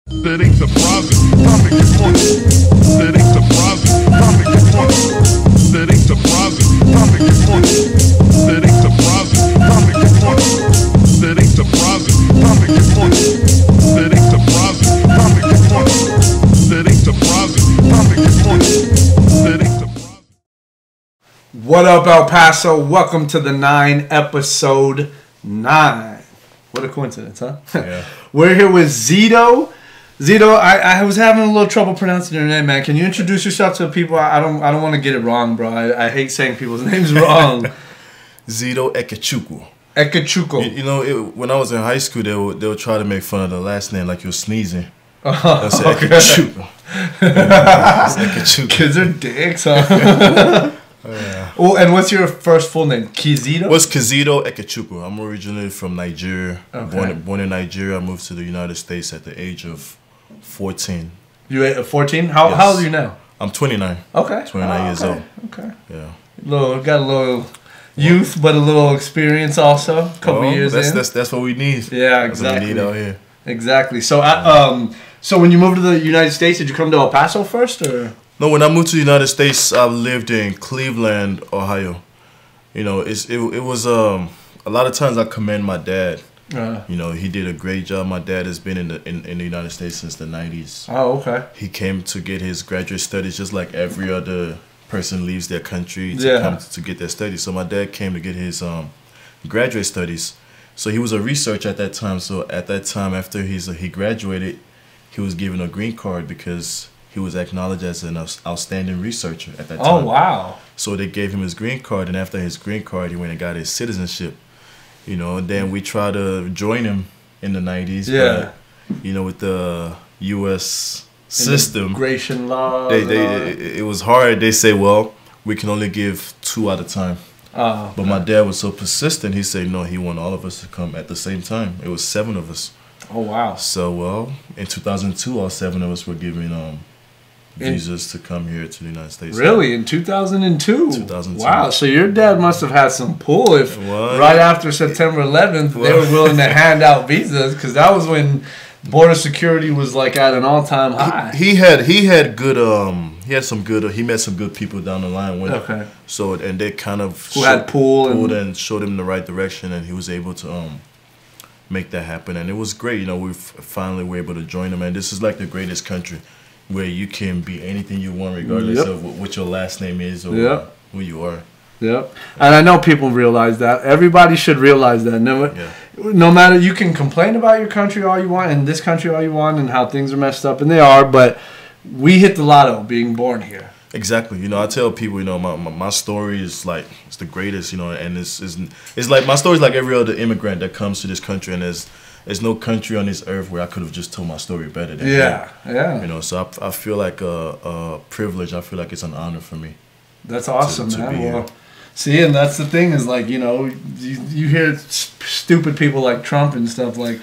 That ain't surprising. Time to get money. That ain't surprising. Time to get money. That ain't surprising. Time to get money. That ain't surprising. Time to get money. That ain't surprising. Time to get money. That ain't surprising. Time to get money. That ain't surprising. Time to get money. That ain't surprising. What up, El Paso? Welcome to the episode 9. What a coincidence, huh? Yeah. We're here with Kizito. Kizito, I was having a little trouble pronouncing your name, man. Can you introduce yourself to the people? I don't want to get it wrong, bro. I hate saying people's names wrong. Kizito Ekechukwu. Ekechukwu. You know, when I was in high school, they would try to make fun of the last name like you're sneezing. Oh, They'll say okay. Ekechukwu. It's Ekechukwu. Kids are dicks, huh? Yeah. Oh, and what's your first full name? Kizito? What's Kizito Ekechukwu? I'm originally from Nigeria. Okay. Born in Nigeria. I moved to the United States at the age of 14. You at 14? How Yes. old are you now? I'm 29. Okay. 29 years old. Okay. Yeah. Got a little youth, but a little experience also. A couple years in. That's what we need. Yeah, That's what we exactly. need out here. Exactly. So, so when you moved to the United States, did you come to El Paso first, or? No, when I moved to the United States, I lived in Cleveland, Ohio. You know, it was a lot of times I commend my dad. You know, he did a great job. My dad has been in the United States since the 90s. Oh, okay. He came to get his graduate studies just like every other person leaves their country to come to get their studies. So my dad came to get his graduate studies. So he was a researcher at that time. So at that time, after he graduated, he was given a green card because he was acknowledged as an outstanding researcher at that time. Oh, wow. So they gave him his green card, and after his green card, he went and got his citizenship. You know, and then we tried to join him in the 90s. Yeah. But, you know, with the U.S. system, immigration law. it was hard. They say, well, we can only give 2 at a time. Oh, But my dad was so persistent, he said, no, he wanted all of us to come at the same time. It was 7 of us. oh, wow. So, well, in 2002, all 7 of us were given visas to come here to the United States. Really? In 2002? 2002. Wow. So your dad must have had some pull if right after September 11th they were willing to hand out visas, because that was when border security was like at an all-time high. He had good he met some good people down the line with Okay. So and they kind of Who had pulled and showed him the right direction, and he was able to make that happen, and it was great. You know, we finally were able to join them, and this is like the greatest country where you can be anything you want regardless of what your last name is or who you are. Yep. And I know people realize that. Everybody should realize that. No matter, you can complain about your country all you want and this country all you want and how things are messed up, and they are, but we hit the lotto being born here. Exactly. You know, I tell people, you know, my story is like, it's the greatest, you know, and it's like, my story is like every other immigrant that comes to this country, and there's no country on this earth where I could have just told my story better than Yeah. You know, so I feel like a privilege. I feel like it's an honor for me. That's awesome, to man. be Well, here. see, and that's the thing is, like, you know, you hear stupid people like Trump and stuff, like,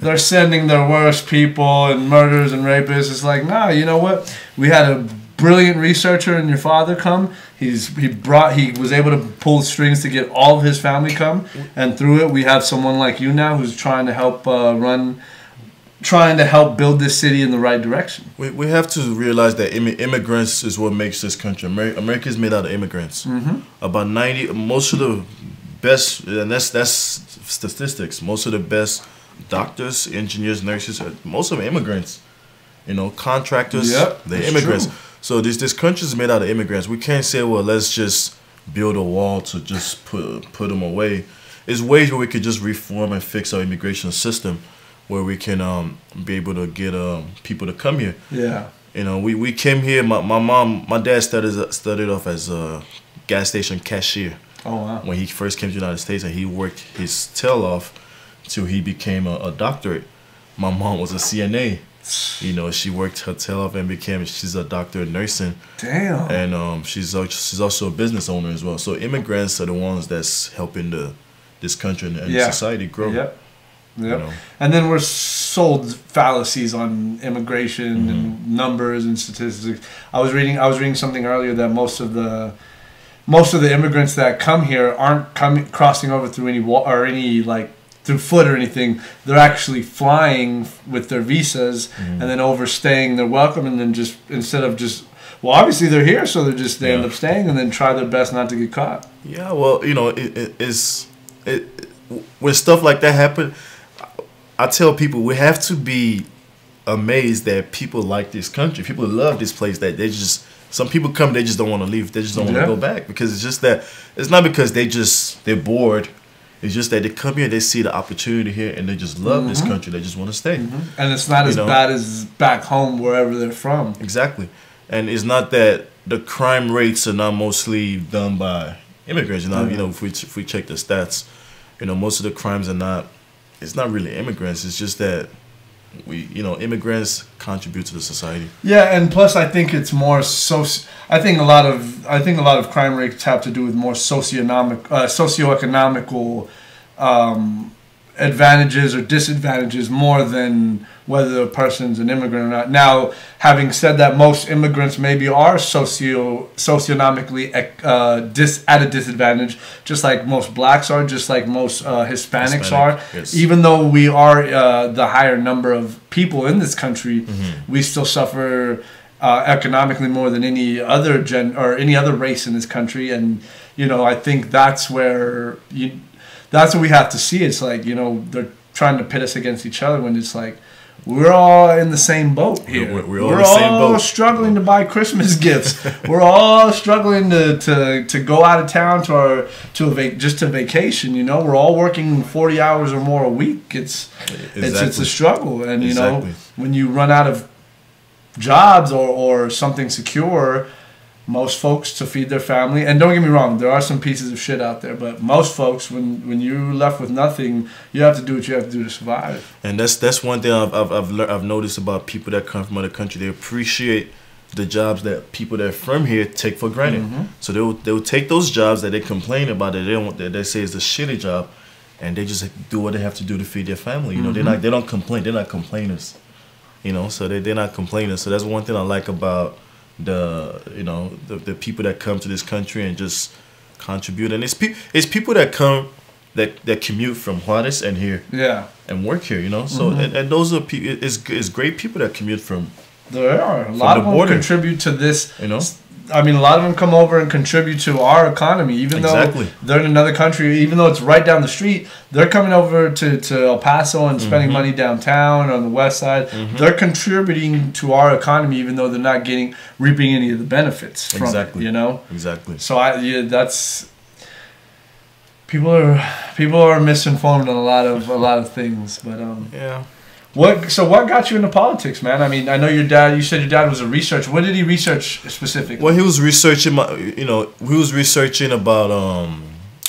they're sending their worst people and murderers and rapists. It's like, nah, you know what? We had a brilliant researcher in your father come. He was able to pull strings to get all of his family come, and through it we have someone like you now who's trying to help build this city in the right direction. We have to realize that immigrants is what makes this country. America is made out of immigrants. About 90, most of the best, and that's statistics. Most of the best doctors, engineers, nurses, most of them immigrants. You know, contractors, they're immigrants. True. So this country is made out of immigrants. We can't say, well, let's just build a wall to just put them away. There's ways where we could just reform and fix our immigration system, where we can be able to get people to come here. Yeah. You know, we came here. My dad started off as a gas station cashier. Oh, wow. When he first came to the United States, and he worked his tail off till he became a doctorate. My mom was a CNA. You know, she worked her tail off and she's a doctor in nursing. Damn. And she's also a business owner as well. So immigrants are the ones that's helping this country and society grow. Yep. You know? And then we're sold fallacies on immigration and numbers and statistics. I was reading something earlier that most of the immigrants that come here aren't crossing over through any wall or any like through foot or anything. They're actually flying with their visas and then overstaying their welcome, and then just instead of just well, obviously they're here, so they end up staying and then try their best not to get caught. Yeah, well, you know, when stuff like that happen, I tell people we have to be amazed that people like this country. People love this place. That they just some people come, they just don't want to leave. They just don't want to go back because it's just that it's not because they're bored. It's just that they come here, they see the opportunity here, and they just love this country. They just want to stay. And it's not as bad as back home wherever they're from. Exactly. And it's not that the crime rates are not mostly done by immigrants. You know, if we check the stats, you know, most of the crimes are not. It's not really immigrants. It's just that immigrants contribute to the society. Yeah, and plus I think it's more I think a lot of crime rates have to do with more socioeconomical advantages or disadvantages more than whether a person's an immigrant or not. Now, having said that, most immigrants maybe are socioeconomically at a disadvantage, just like most blacks are, just like most Hispanics are. Yes. Even though we are the higher number of people in this country, we still suffer economically more than any other any other race in this country. And I think that's where that's what we have to see. It's like they're trying to pit us against each other when it's like we're all in the same boat here. We're all in the same boat. Struggling to buy Christmas gifts. We're all struggling to go out of town just to vacation. We're all working 40 hours or more a week. It's a struggle, and when you run out of jobs or something secure, most folks to feed their family, and don't get me wrong, there are some pieces of shit out there, but most folks, when you're left with nothing, you have to do what you have to do to survive. And that's one thing I've noticed about people that come from other countries. They appreciate the jobs that people that are from here take for granted. So they'll take those jobs that they complain about that they say is a shitty job, and they just do what they have to do to feed their family. They don't complain. They're not complainers. So they're not complainers. So that's one thing I like about the people that come to this country and just contribute. And it's people that come that commute from Juarez and here and work here. So and those are people. It's great people that commute from. There are a lot of them contribute to this. I mean, a lot of them come over and contribute to our economy, even though they're in another country. Even though it's right down the street, they're coming over to El Paso and spending money downtown on the west side. They're contributing to our economy, even though they're not reaping any of the benefits from it. Exactly. So that's people are misinformed on a lot of things, but yeah. So what got you into politics, man? I mean, I know your dad. You said your dad was a researcher. What did he research specifically? Well, he was researching about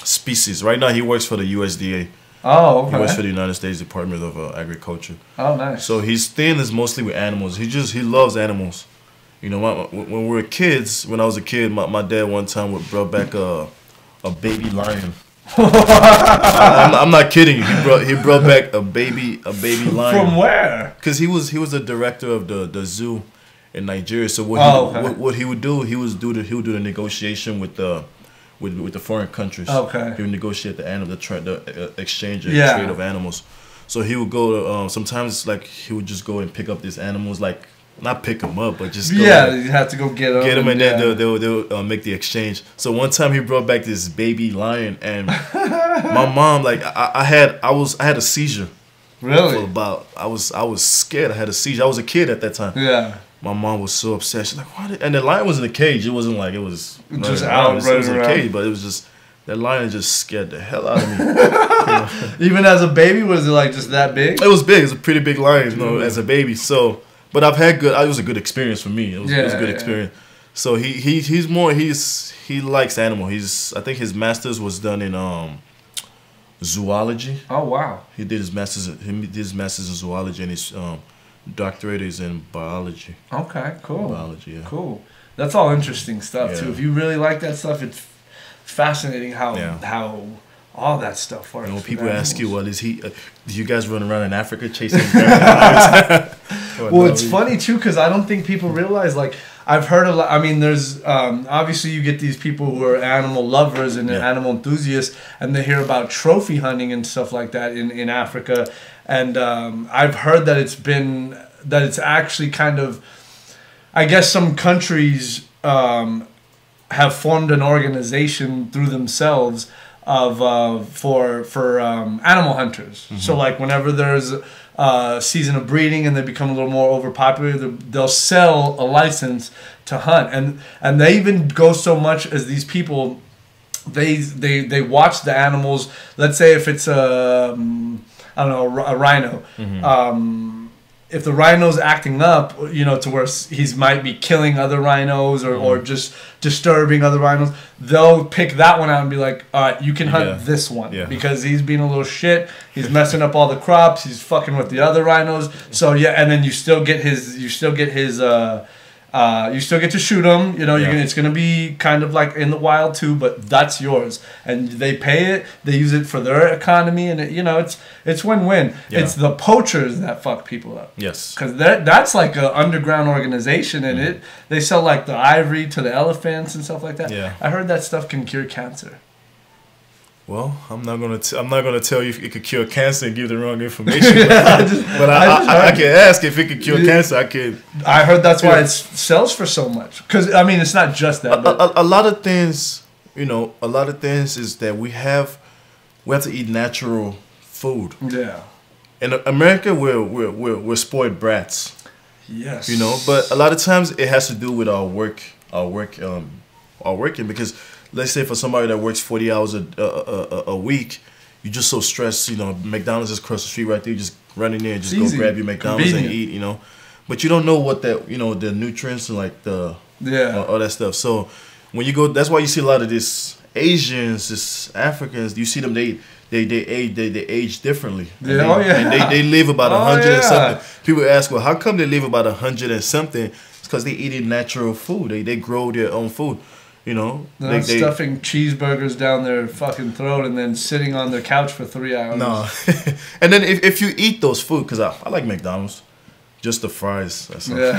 species. Right now, he works for the USDA. Oh, okay. He works for the United States Department of Agriculture. Oh, nice. So his thing is mostly with animals. He loves animals. When we were kids, when I was a kid, my dad one time brought back a baby lion. I'm not kidding you. He brought back a baby lion. From where? Because he was the director of the zoo in Nigeria. So what he would do, he would do the negotiation with the foreign countries. Okay. He would negotiate the exchange and trade of animals. So he would go to sometimes he would just go and pick up these animals not pick them up, but just go you have to go get them, and then they'll make the exchange. So one time he brought back this baby lion, and my mom I had a seizure. Really? I was scared. I had a seizure. I was a kid at that time. Yeah. My mom was so upset. She's like, "What?" And the lion was in a cage. It wasn't like it was just out. It was in a cage, but it was just that lion just scared the hell out of me. Even as a baby, was it just that big? It was big. It was a pretty big lion, as a baby. So. But I've had it was a good experience for me. It was a good experience. So he likes animals. I think his master's was done in zoology. Oh wow. He did his master's in zoology, and his doctorate is in biology. Okay, cool. Biology, yeah. Cool. That's all interesting stuff too. If you really like that stuff, it's fascinating how all that stuff works. When people ask you, "Well, do you guys run around in Africa chasing?" Well, it's funny too because I don't think people realize I've heard a lot. I mean, there's obviously you get these people who are animal lovers and animal enthusiasts, and they hear about trophy hunting and stuff like that in Africa. And I've heard that it's actually kind of, I guess some countries have formed an organization through themselves of for animal hunters. Mm-hmm. So like whenever there's season of breeding and they become a little more overpopulated, they'll sell a license to hunt, and they even go so much as these people, they watch the animals. Let's say if it's a rhino. Mm-hmm. If the rhino's acting up, to where he might be killing other rhinos or just disturbing other rhinos, they'll pick that one out and be like, all right, you can hunt this one because he's being a little shit. He's messing up all the crops. He's fucking with the other rhinos. So and then you still get you still get to shoot them. It's gonna be kind of like in the wild too, but that's yours, and they pay it. They use it for their economy, and it's win-win. Yeah. It's the poachers that fuck people up. Yes, because that's like an underground organization, and they sell like the ivory to the elephants and stuff like that. Yeah, I heard that stuff can cure cancer. Well, I'm not gonna tell you if it could cure cancer and give the wrong information. But I can ask if it could cure cancer. I heard that's why it sells for so much. Because I mean, it's not just that. A lot of things, is that we have to eat natural food. Yeah. In America, we're spoiled brats. Yes. But a lot of times it has to do with our working because. Let's say for somebody that works 40 hours a week, you're just so stressed. McDonald's is across the street right there. You just run in there and just go grab your McDonald's and eat. But you don't know what that the nutrients and like the all that stuff. So when you go, that's why you see a lot of this Asians, this Africans. You see them they age differently. And they live about 100 and something. People ask, well, how come they live about 100 and something? It's because they eating natural food. They grow their own food. They're stuffing cheeseburgers down their fucking throat and then sitting on their couch for 3 hours. No, and then if you eat those food, because I like McDonald's, just the fries. That's but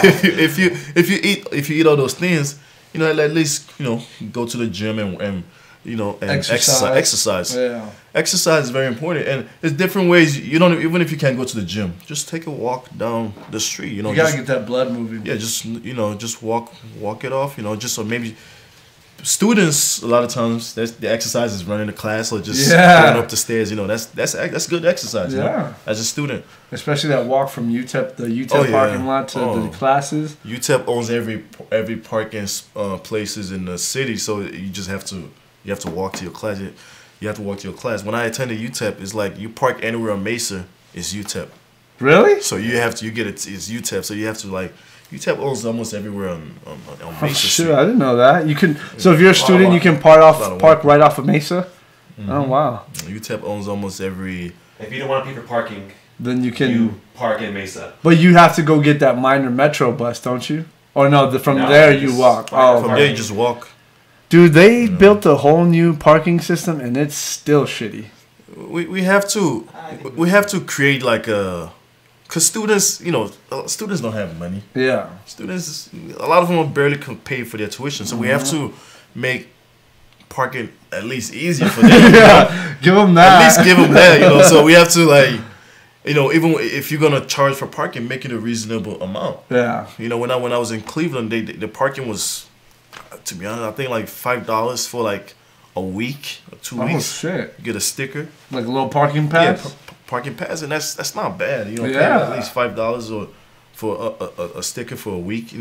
if you eat all those things, at least go to the gym and exercise. Yeah. Exercise is very important, and there's different ways. Even if you can't go to the gym, just take a walk down the street. You gotta get that blood moving. Yeah, just walk it off. Just so maybe students a lot of times the exercise is running to class or just going up the stairs. That's good exercise. As a student, especially that walk from UTEP, the UTEP parking lot to the classes. UTEP owns every parking places in the city, so you just have to walk to your class. You have to walk to your class. When I attended UTEP, it's like you park anywhere on Mesa, it's UTEP. Really? So it's UTEP. So you have to UTEP owns almost everywhere on Mesa. Sure, I didn't know that. You can. So if you're a student, you can park right off of Mesa. Mm-hmm. Oh wow. UTEP owns almost every. If you don't want to pay for parking, then you park in Mesa. But you have to go get that minor metro bus, don't you? Or no, from there you walk. From there you just walk. Dude, they built a whole new parking system, and it's still shitty. We have to create like a, cause students don't have money. Yeah. Students, a lot of them barely can pay for their tuition, so we have to make parking at least easier for them. Give them that. At least give them that. So we have to even if you're gonna charge for parking, make it a reasonable amount. Yeah. When I was in Cleveland, the parking was. To be honest, I think like $5 for like a week or 2 weeks. Oh shit! You get a sticker, like a little parking pass. Yeah, parking pass, and that's not bad. Pay at least $5 or for a sticker for a week.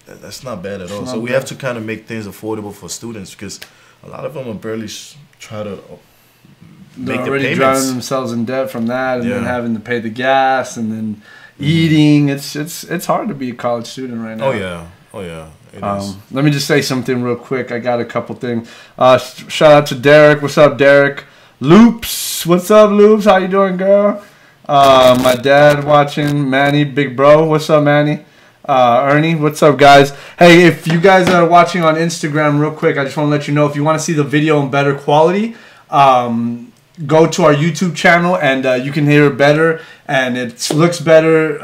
That's not bad at all. So we have to kind of make things affordable for students because a lot of them are barely try to make the payments. Driving themselves in debt from that, and then having to pay the gas, and then eating. It's hard to be a college student right now. Oh yeah. Let me just say something real quick. I got a couple things. Shout out to Derek. What's up, Derek? Loops. What's up, Loops? How you doing, girl? My dad watching. Manny, big bro. What's up, Manny? Ernie, what's up, guys? Hey, if you guys are watching on Instagram real quick, I just want to let you know if you want to see the video in better quality, go to our YouTube channel and you can hear it better and it looks better.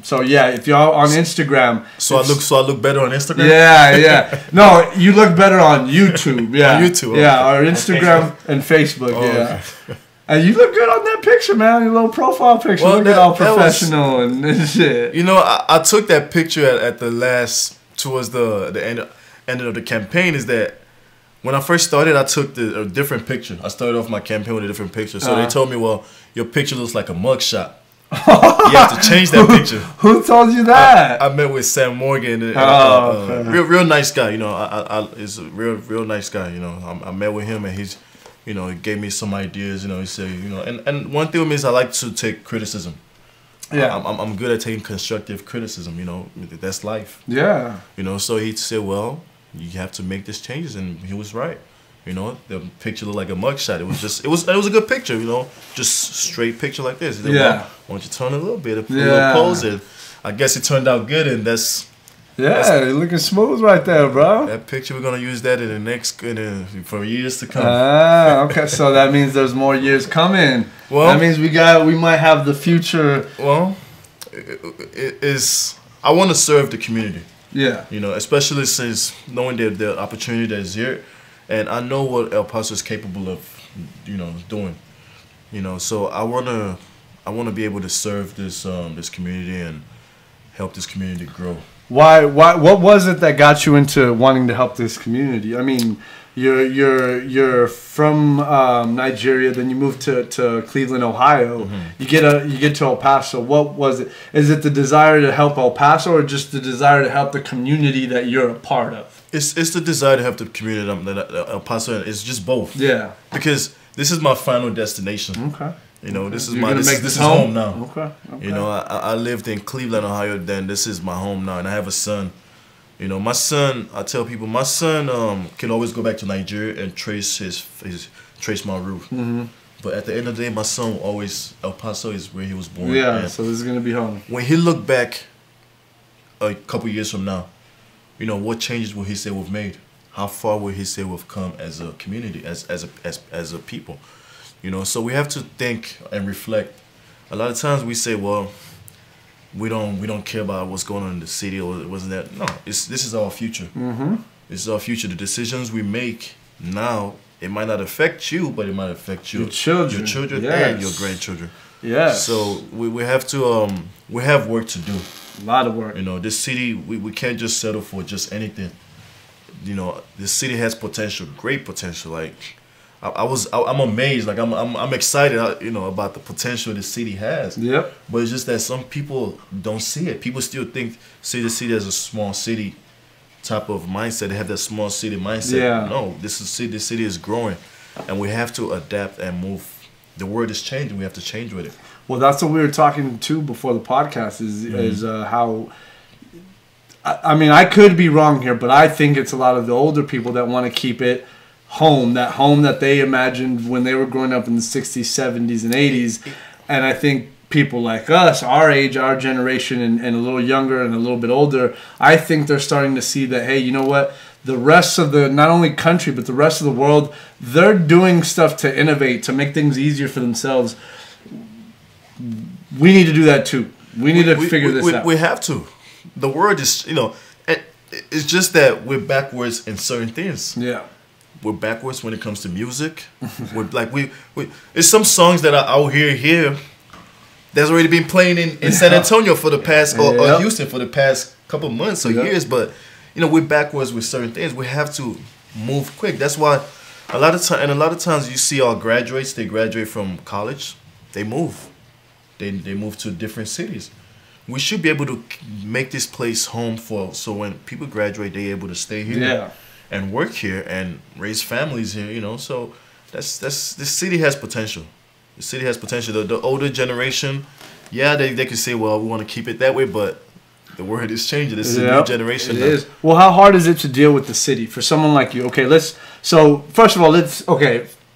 So yeah, if y'all on Instagram, So I look better on Instagram. yeah. No, you look better on YouTube. Yeah, On YouTube, Yeah, okay. our Instagram and Facebook. Oh, yeah. okay. And you look good on that picture, man. Your little profile picture. Well, Look at that- all that was- professional and shit. You know, I took that picture at the last towards the end of the campaign. Is that when I first started, I took a different picture. I started off my campaign with a different picture. So they told me, well, your picture looks like a mugshot. You have to change that picture. Who told you that? I met with Sam Morgan. Okay. Real nice guy. You know, he's a real nice guy. You know, I met with him and he's, you know, he gave me some ideas. You know, he said, you know, and one thing with me is I like to take criticism. Yeah. I'm good at taking constructive criticism. You know, that's life. Yeah. You know, so he said, well, you have to make these changes, and he was right. You know, the picture looked like a mugshot. It was just, it was a good picture. You know, just straight picture like this. He said, Yeah. well, why don't you turn a little bit, put a little pose in. I guess it turned out good, and Yeah, you're looking smooth right there, bro. that picture. We're gonna use that in the next for years to come. Okay, so that means there's more years coming. Well- that means we might have the future. Well, it is. I want to serve the community. Yeah. You know, especially since knowing the opportunity that is here, and I know what El Paso is capable of, you know, doing. You know, so I wanna be able to serve this this community and help this community grow. Why? What was it that got you into wanting to help this community? I mean, you're from Nigeria, then you moved to Cleveland, Ohio. Mm-hmm. You get to El Paso. What was it? Is it the desire to help El Paso, or just the desire to help the community that you're a part of? It's the desire to help the community that El Paso. It's just both. Yeah. Because this is my final destination. Okay. You know, this is You're my gonna this, make is- this this is home now. Okay. You know, I lived in Cleveland, Ohio. Then this is my home now, and I have a son. You know, my son. I tell people, my son can always go back to Nigeria and trace trace my root. Mm-hmm. But at the end of the day, my son will always El Paso is where he was born. Yeah. And So this is gonna be home. when he look back, a couple years from now, you know, what changes will he say we've made? How far will he say we've come as a community, as a people? You know, so we have to think and reflect. A lot of times we say, well, we don't care about what's going on in the city, or it wasn't that. No, this is our future. Mm-hmm. This is our future. The decisions we make now, it might not affect you, but it might affect Your children. Yes. and your grandchildren. Yeah. So we have to we have work to do. A lot of work. You know, this city, we can't just settle for just anything. You know, this city has potential, great potential. Like, I'm amazed. Like, I'm excited, you know, about the potential the city has. Yep. But it's just that some people don't see it. People still see the city as a small city type of mindset. They have that small city mindset. Yeah. No, this city is growing, and we have to adapt and move. The world is changing. We have to change with it. Well, that's what we were talking to before the podcast. Is how. I mean, I could be wrong here, but I think it's a lot of the older people that want to keep it home that they imagined when they were growing up in the 60s, 70s, and 80s. And I think people like us, our age, our generation, and a little younger and a little bit older, I think they're starting to see that, hey, you know what? The rest of the, not only country, but the rest of the world, they're doing stuff to innovate, to make things easier for themselves. We need to do that too. We need to figure this out. We have to. The world is, you know, it's just that we're backwards in certain things. Yeah. We're backwards when it comes to music. We're like it's some songs that I'll hear here that's already been playing in San Antonio for the past or Houston for the past couple months or years. But you know, we're backwards with certain things. We have to move quick. That's why a lot of times you see our graduates. They graduate from college. They move. They move to different cities. We should be able to make this place home so when people graduate, they're able to stay here. Yeah. And work here and raise families here, you know. So this city has potential. The city has potential. The older generation, yeah, they can say, well, we want to keep it that way, but the world is changing. This is a new generation. It is. Well, how hard is it to deal with the city for someone like you? Okay, so first of all,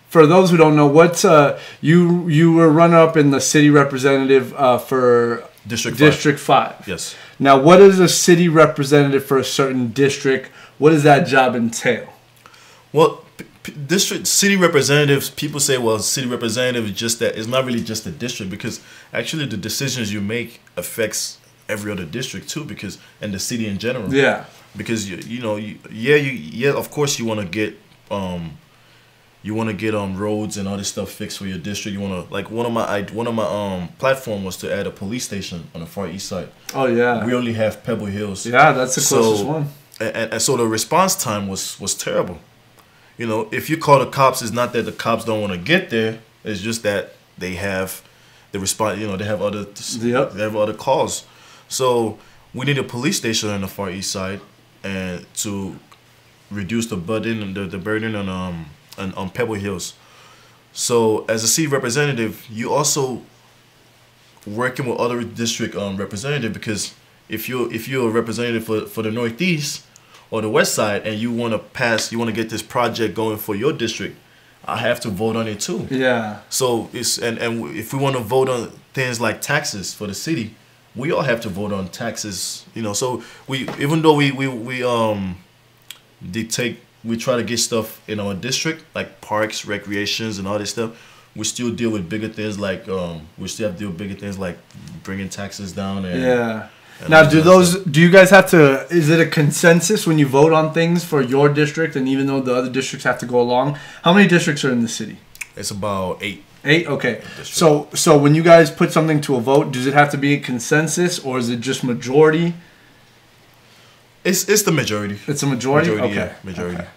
for those who don't know, you were runner-up in the city representative for District 5. Yes. Now, what is a city representative for a certain district? What does that job entail? Well, district city representatives, people say, well, city representative is just that. It's not really just the district, because actually the decisions you make affects every other district too, because and the city in general. Yeah. Because of course you want to get roads and all this stuff fixed for your district. You want to, like, one of my platform was to add a police station on the far east side. Oh yeah. We only have Pebble Hills. Yeah, that's the closest one. And so the response time was terrible. You know, if you call the cops, it's not that the cops don't want to get there. It's just that they have the response. You know, they have other calls. So we need a police station on the far east side, and to reduce the burden on Pebble Hills. So as a city representative, you also working with other district representative, because if you're a representative for the Northeast or the West Side, and you want to get this project going for your district, I have to vote on it too. Yeah. So it's and if we want to vote on things like taxes for the city, we all have to vote on taxes. You know, so even though we try to get stuff in our district like parks, recreations, and all this stuff, we still deal with bigger things like bringing taxes down. And, yeah. Now, do you guys have to, is it a consensus when you vote on things for your district, and even though the other districts have to go along? How many districts are in the city? It's about 8. 8? Okay. So when you guys put something to a vote, does it have to be a consensus, or is it just majority? It's the majority. It's a majority? Okay. Yeah, majority. Okay.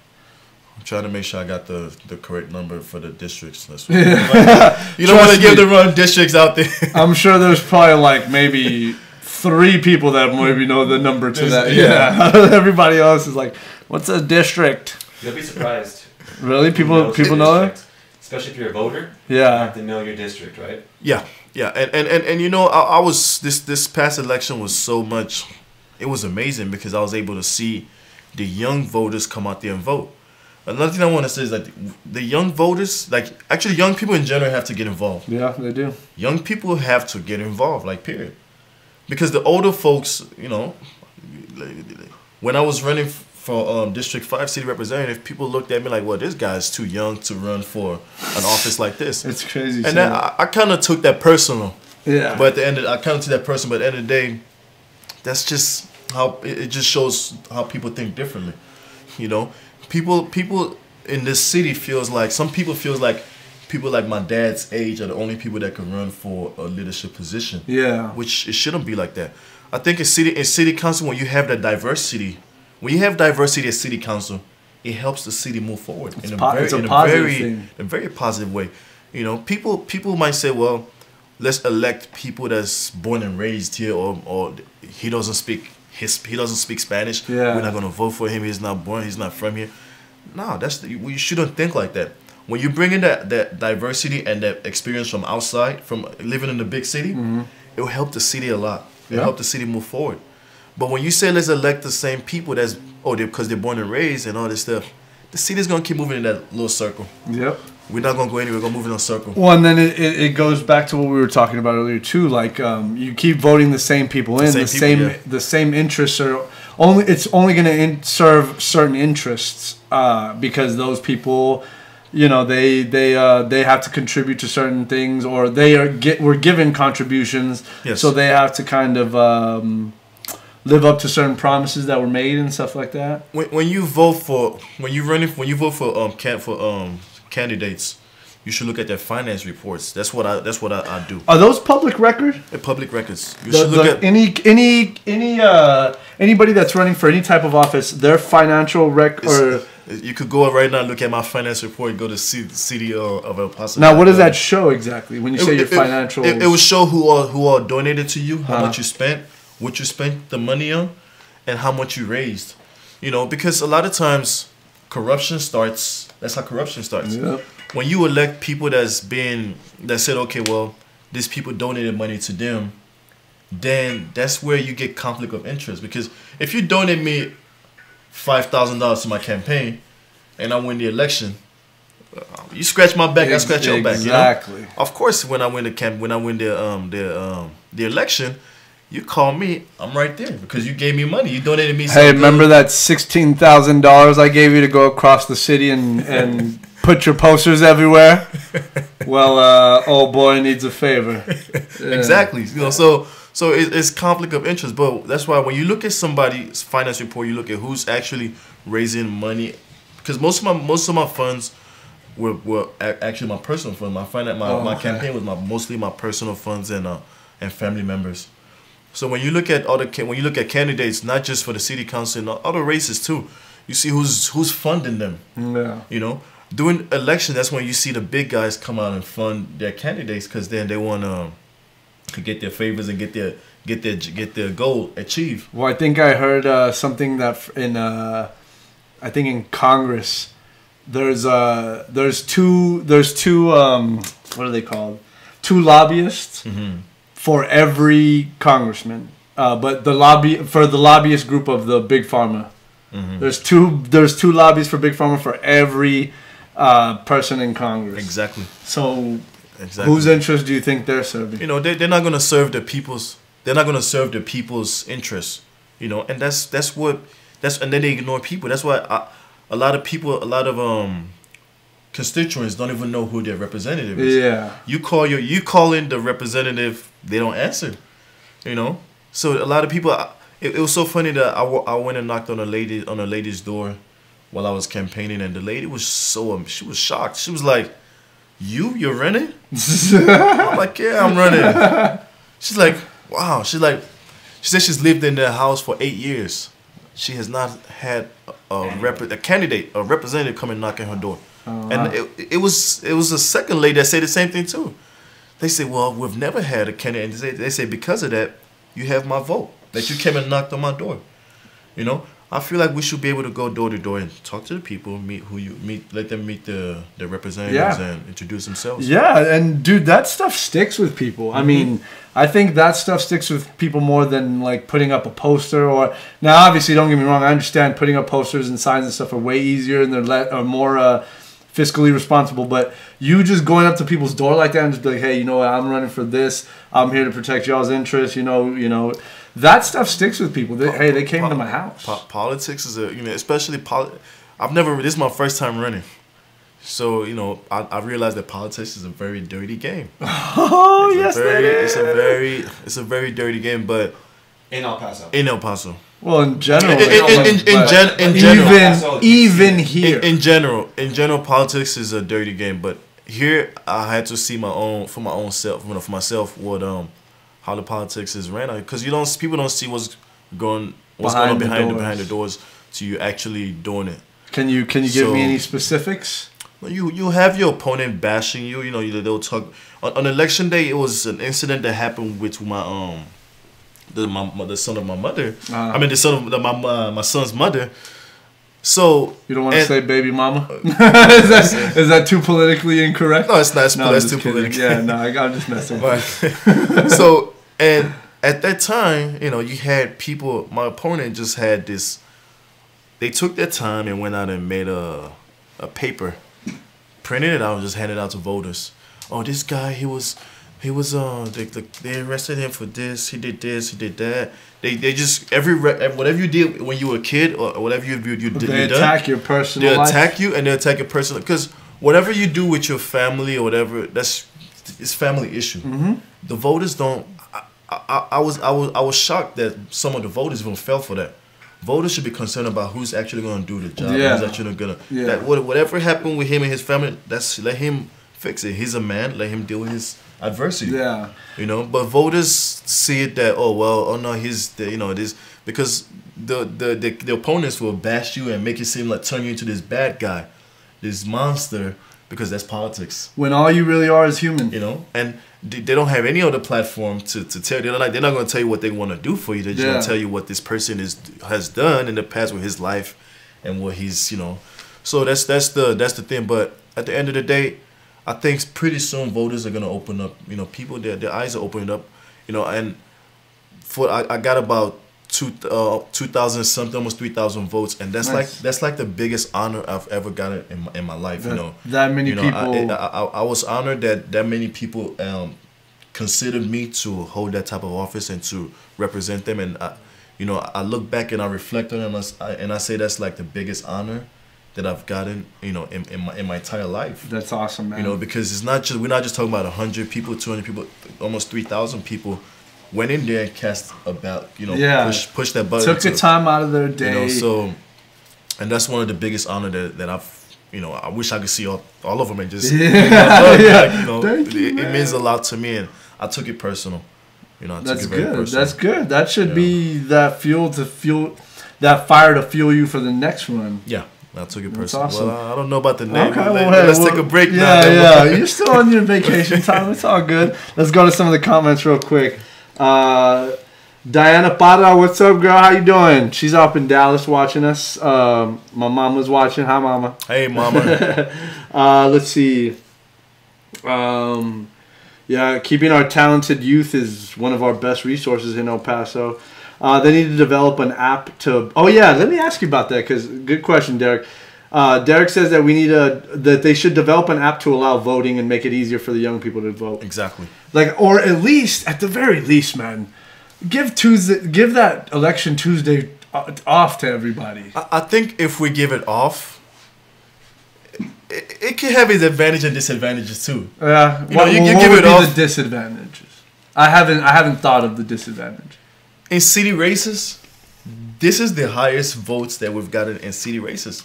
I'm trying to make sure I got the correct number for the districts. That's you don't want to give the wrong districts out there. I'm sure there's probably like maybe 3 people that maybe know the number to that. Yeah. Everybody else is like, what's a district? You'll be surprised. Really? People know it? Especially if you're a voter. Yeah. You have to know your district, right? Yeah. Yeah. And you know, I was this past election was so much, it was amazing, because I was able to see the young voters come out there and vote. Another thing I want to say is that the young voters, like, actually young people in general have to get involved. Yeah, they do. Young people have to get involved, like, period. Because the older folks, you know, when I was running for District 5 city representative, people looked at me like, well, this guy's too young to run for an office like this. It's crazy. And then I kind of took that personal. Yeah. But at the end of, I kind of took that personal, but at the end of the day, that's just how, it just shows how people think differently. You know, people in this city some people feels like people like my dad's age are the only people that can run for a leadership position. Yeah. Which it shouldn't be like that. I think in city council, when you have that diversity, at city council, it helps the city move forward in a very positive way. You know, people might say, well, let's elect people that's born and raised here, or he doesn't speak Spanish. Yeah. We're not gonna vote for him. He's not born. He's not from here. No, you shouldn't think like that. When you bring in that diversity and that experience from outside, from living in the big city, it will help the city a lot. It will help the city move forward. But when you say let's elect the same people because they're born and raised and all this stuff, the city's gonna keep moving in that little circle. Yep. We're not gonna go anywhere. We're gonna move in a circle. Well, and then it goes back to what we were talking about earlier too. Like you keep voting the same people in, the same interests are only. It's only gonna serve certain interests because those people, you know, they have to contribute to certain things, or were given contributions. Yes. So they have to kind of live up to certain promises that were made and stuff like that. When you vote for candidates, you should look at their finance reports. That's what I do. Are those public record? They're public records. You should look at anybody that's running for any type of office, their financial record. You could go right now and look at my finance report and go to city of El Paso. Now, what does that show exactly when you say your financial? It will show who all donated to you, how much you spent, what you spent the money on, and how much you raised. You know, because a lot of times corruption starts. That's how corruption starts. Yep. When you elect people that said, okay, well, these people donated money to them, then that's where you get conflict of interest. Because if you donate me $5,000 to my campaign and I win the election, you scratch my back, I scratch your back. Exactly. You know? Of course, when I win the election, you call me, I'm right there because you gave me money. You donated me. Hey, remember that $16,000 I gave you to go across the city and put your posters everywhere? Well, old boy needs a favor. Yeah. Exactly. You know, so it's conflict of interest. But that's why when you look at somebody's finance report, you look at who's actually raising money. Because most of my funds were actually my personal funds. My campaign was mostly my personal funds and family members. So when you look at candidates, not just for the city council, and other races too, you see who's funding them. Yeah. You know, during election, that's when you see the big guys come out and fund their candidates because then they want to get their favors and get their goal achieved. Well, I think I heard something that in Congress, there's two what are they called? Two lobbyists. Mm-hmm. For every congressman, but the lobbyist group of the big pharma, mm-hmm. there's two lobbyists for big pharma for every person in Congress. Exactly. So, whose interest do you think they're serving? You know, they're not gonna serve the people's. They're not gonna serve the people's interests. You know, and and then they ignore people. That's why a lot of constituents don't even know who their representative is. Yeah. You call in the representative, they don't answer. You know? So a lot of people it was so funny that I went and knocked on a lady's door while I was campaigning, and the lady was she was shocked. She was like, "You're running?" I'm like, "Yeah, I'm running." She's like, "Wow." She said she's lived in their house for 8 years. She has not had a representative come and knock on her door. And it was a second lady that said the same thing too. They said, "Well, we've never had a candidate." And they say because of that, you have my vote. That you came and knocked on my door. You know, I feel like we should be able to go door to door and talk to the people, let them meet the representatives and introduce themselves. Yeah, and dude, that stuff sticks with people. Mm-hmm. I mean, I think that stuff sticks with people more than like putting up a poster or. Now, obviously, don't get me wrong. I understand putting up posters and signs and stuff are way easier and they're more fiscally responsible, but you just going up to people's door like that and just be like, "Hey, you know what? I'm running for this. I'm here to protect y'all's interests." You know, that stuff sticks with people. They came to my house. Politics is especially this is my first time running, so I realized that politics is a very dirty game. Oh, yes, it is. It's a very dirty game, but in El Paso. Well, in general, even here, in general, politics is a dirty game. But here, I had to see for myself, what how the politics is ran, because people don't see what's going on behind the doors to you actually doing it. Can you give me any specifics? You have your opponent bashing you. You know, they'll talk on election day. It was an incident that happened with my the son of my mother. I mean, the son of my son's mother. So you don't want to say baby mama? is that too politically incorrect? No, it's not. That's too political. Yeah, no, I'm just messing with you. So, and at that time, you had people. My opponent just had this. They took their time and went out and made a paper, printed it out, and just handed it out to voters. Oh, this guy, they arrested him for this. He did this. He did that. They just whatever you did when you were a kid or whatever you did. They attack your personal life. They attack you and they attack your personal, because whatever you do with your family or whatever, it's family issue. Mm-hmm. The voters don't. I was shocked that some of the voters even fell for that. Voters should be concerned about who's actually going to do the job. Yeah. Who's actually going to that whatever happened with him and his family. Let him fix it. He's a man. Let him deal with his adversity. Yeah. But voters see it that this, because the opponents will bash you and make it seem like turn you into this bad guy, this monster, because that's politics. When all you really are is human. And they don't have any other platform to tell you. They're not going to tell you what they want to do for you. They're just going to tell you what this person has done in the past with his life and what he's So that's the thing. But at the end of the day, I think pretty soon voters are gonna open up. People their eyes are opening up. And I got about 2,000 something, almost 3,000 votes, and that's nice. that's like the biggest honor I've ever gotten in my life. That many people. I was honored that many people considered me to hold that type of office and to represent them. And I look back and I reflect on it, and I say that's like the biggest honor that I've gotten, in my entire life. That's awesome, man. Because we're not just talking about 100 people, 200 people, almost 3,000 people went in there and cast about, push that button. Took the time out of their day. And that's one of the biggest honor that I've, I wish I could see all of them and just, it means a lot to me, and I took it personal. That's good. That's good. That should be that that fire to fuel you for the next run. Yeah. I took it That's personal. awesome. Well, I don't know about the name. Okay, Let's take a break now. Yeah. You're still on your vacation time. It's all good. Let's go to some of the comments real quick. Diana Parra, what's up, girl? How you doing? She's up in Dallas watching us. My mama's watching. Hi, mama. Hey, mama. Let's see. Keeping our talented youth is one of our best resources in El Paso. They need to develop an app to... Oh, yeah. Let me ask you about that, because good question, Derek. Derek says that that they should develop an app to allow voting and make it easier for the young people to vote. Exactly. Or at the very least, man, give that election Tuesday off to everybody. I think if we give it off, it can have its advantages and disadvantages too. Yeah. You give it off. The disadvantages? I haven't thought of the disadvantage. In city races, this is the highest votes that we've gotten in city races.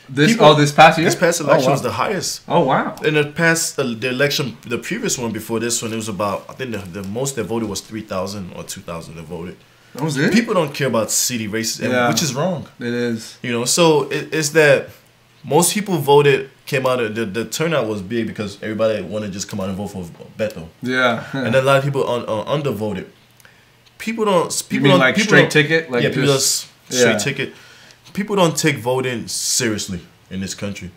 This past year? This past election was the highest. Oh, wow. In the election, the previous one before this one, it was about, I think the most that voted was 3,000 or 2,000 that voted. That was it? People don't care about city races, which is wrong. It is. So it's that most people came out, the turnout was big because everybody wanted to just come out and vote for Beto. Yeah. And then a lot of people undervoted. People don't straight ticket? People just straight ticket. People don't take voting seriously in this country.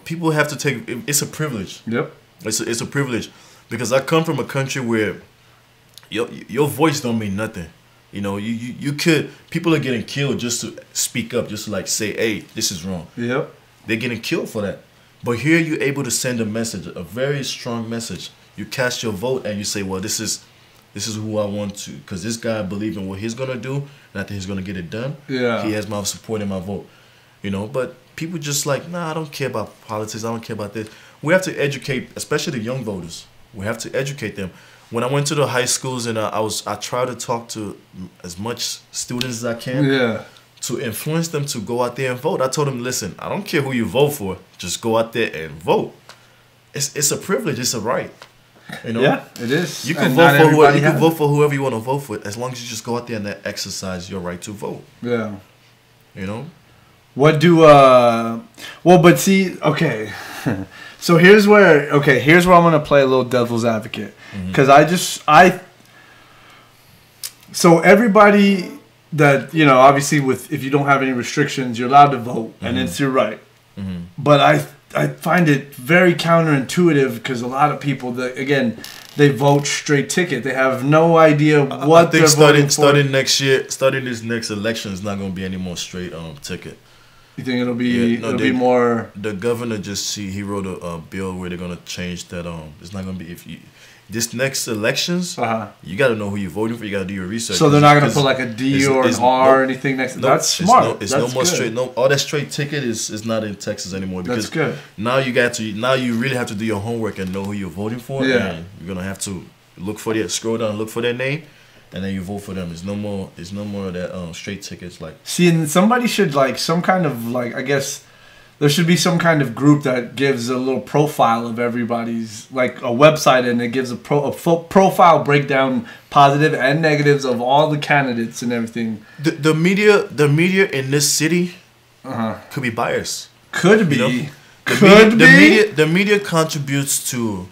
People have to take it's a privilege. Yep. It's a privilege because I come from a country where your voice don't mean nothing. People are getting killed just to speak up, just to say, hey, this is wrong. Yep. They're getting killed for that. But here you're able to send a message, a very strong message. You cast your vote and you say, well, this is who I want to, because this guy believes in what he's going to do, and I think he's going to get it done. Yeah. He has my support and my vote. But people just nah, I don't care about politics. I don't care about this. We have to educate, especially the young voters. We have to educate them. When I went to the high schools and I try to talk to as much students as I can to influence them to go out there and vote. I told them, listen, I don't care who you vote for. Just go out there and vote. It's a privilege. It's a right. Yeah, it is. You can vote for whoever you want to vote for, as long as you just go out there and exercise your right to vote. Yeah. What do but see, okay. So here's where I'm gonna play a little devil's advocate, because so everybody that obviously if you don't have any restrictions, you're allowed to vote, and it's your right. But I find it very counterintuitive because a lot of people they vote straight ticket. They have no idea what they're voting for. Starting this next election is not going to be any more straight ticket. You think it'll be be more? The governor he wrote a bill where they're going to change that. It's not going to be this next elections. You got to know who you're voting for. You got to do your research. So they're not going to put a D or an R or anything next. That's smart. It's no more straight. No, all that straight ticket is not in Texas anymore. Because that's good. Now you really have to do your homework and know who you're voting for. Yeah. And you're gonna have to scroll down, and look for their name, and then you vote for them. There's no more of that straight tickets See, and somebody should some kind of I guess. There should be some kind of group that gives a little profile of everybody's, a website, and it gives a profile breakdown, positive and negatives of all the candidates and everything. The media in this city could be biased. Could be. The media contributes to,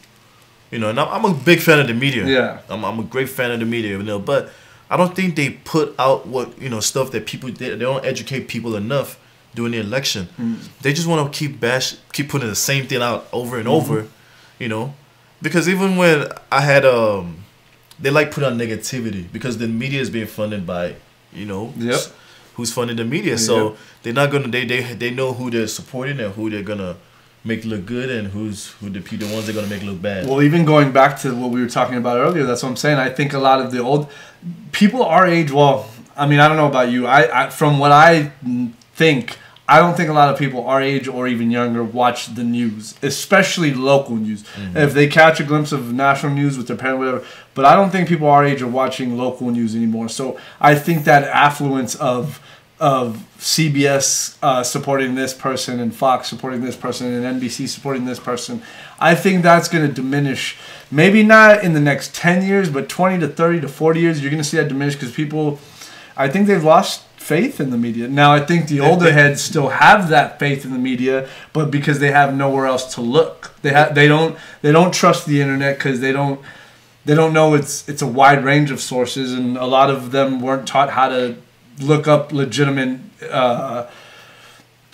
and I'm a big fan of the media. Yeah. I'm a great fan of the media, but I don't think they put out stuff that people they don't educate people enough. During the election, they just want to keep putting the same thing out over and over, because even when I had they put on negativity because the media is being funded by who's funding the media, so they're not gonna they know who they're supporting and who they're gonna make look good and who the ones that are gonna make look bad. Well, even going back to what we were talking about earlier, that's what I'm saying. I think a lot of the old people our age. Well, I mean, I don't know about you. I from what I think, I don't think a lot of people our age or even younger watch the news, especially local news. Mm-hmm. If they catch a glimpse of national news with their parent, whatever. But I don't think people our age are watching local news anymore. So I think that affluence of CBS supporting this person and Fox supporting this person and NBC supporting this person, I think that's going to diminish. Maybe not in the next 10 years, but 20 to 30 to 40 years, you're going to see that diminish because people, I think they've lost faith in the media. Now, I think the older heads still have that faith in the media, but because they have nowhere else to look. They don't trust the internet because they don't know it's a wide range of sources, and a lot of them weren't taught how to look up legitimate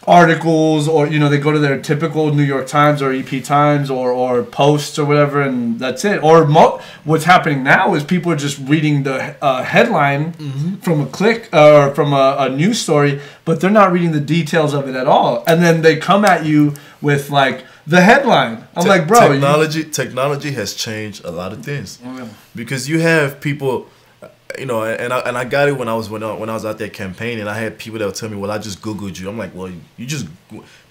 articles, or they go to their typical New York Times or EP Times or Posts or whatever, and that's it. Or what's happening now is people are just reading the headline from a click or from a news story, but they're not reading the details of it at all, and then they come at you with like the headline. I'm like, bro, technology has changed a lot of things because you have people. And I got it when I was out there campaigning. I had people that would tell me, "Well, I just Googled you." I'm like, "Well,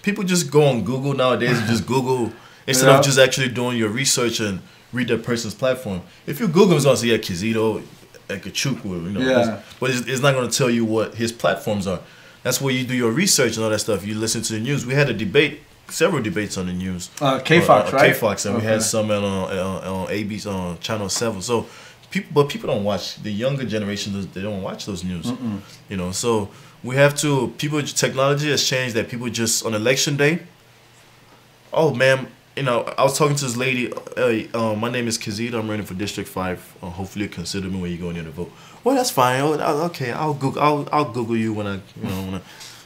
people just go on Google nowadays and just Google instead of just actually doing your research and read that person's platform. If you Google, it's gonna say Kizito Ekechukwu, but it's not gonna tell you what his platforms are. That's where you do your research and all that stuff. You listen to the news. We had several debates on the news. K-Fox, right? K-Fox, and we had some on ABC on Channel 7. So. People don't watch. The younger generation, they don't watch those news. So we have to. Technology has changed that people just on election day. Oh, ma'am, I was talking to this lady. My name is Kizito. I'm running for District 5. Hopefully, you consider me when you go in there to vote. Well, that's fine. Okay, I'll Google you when I.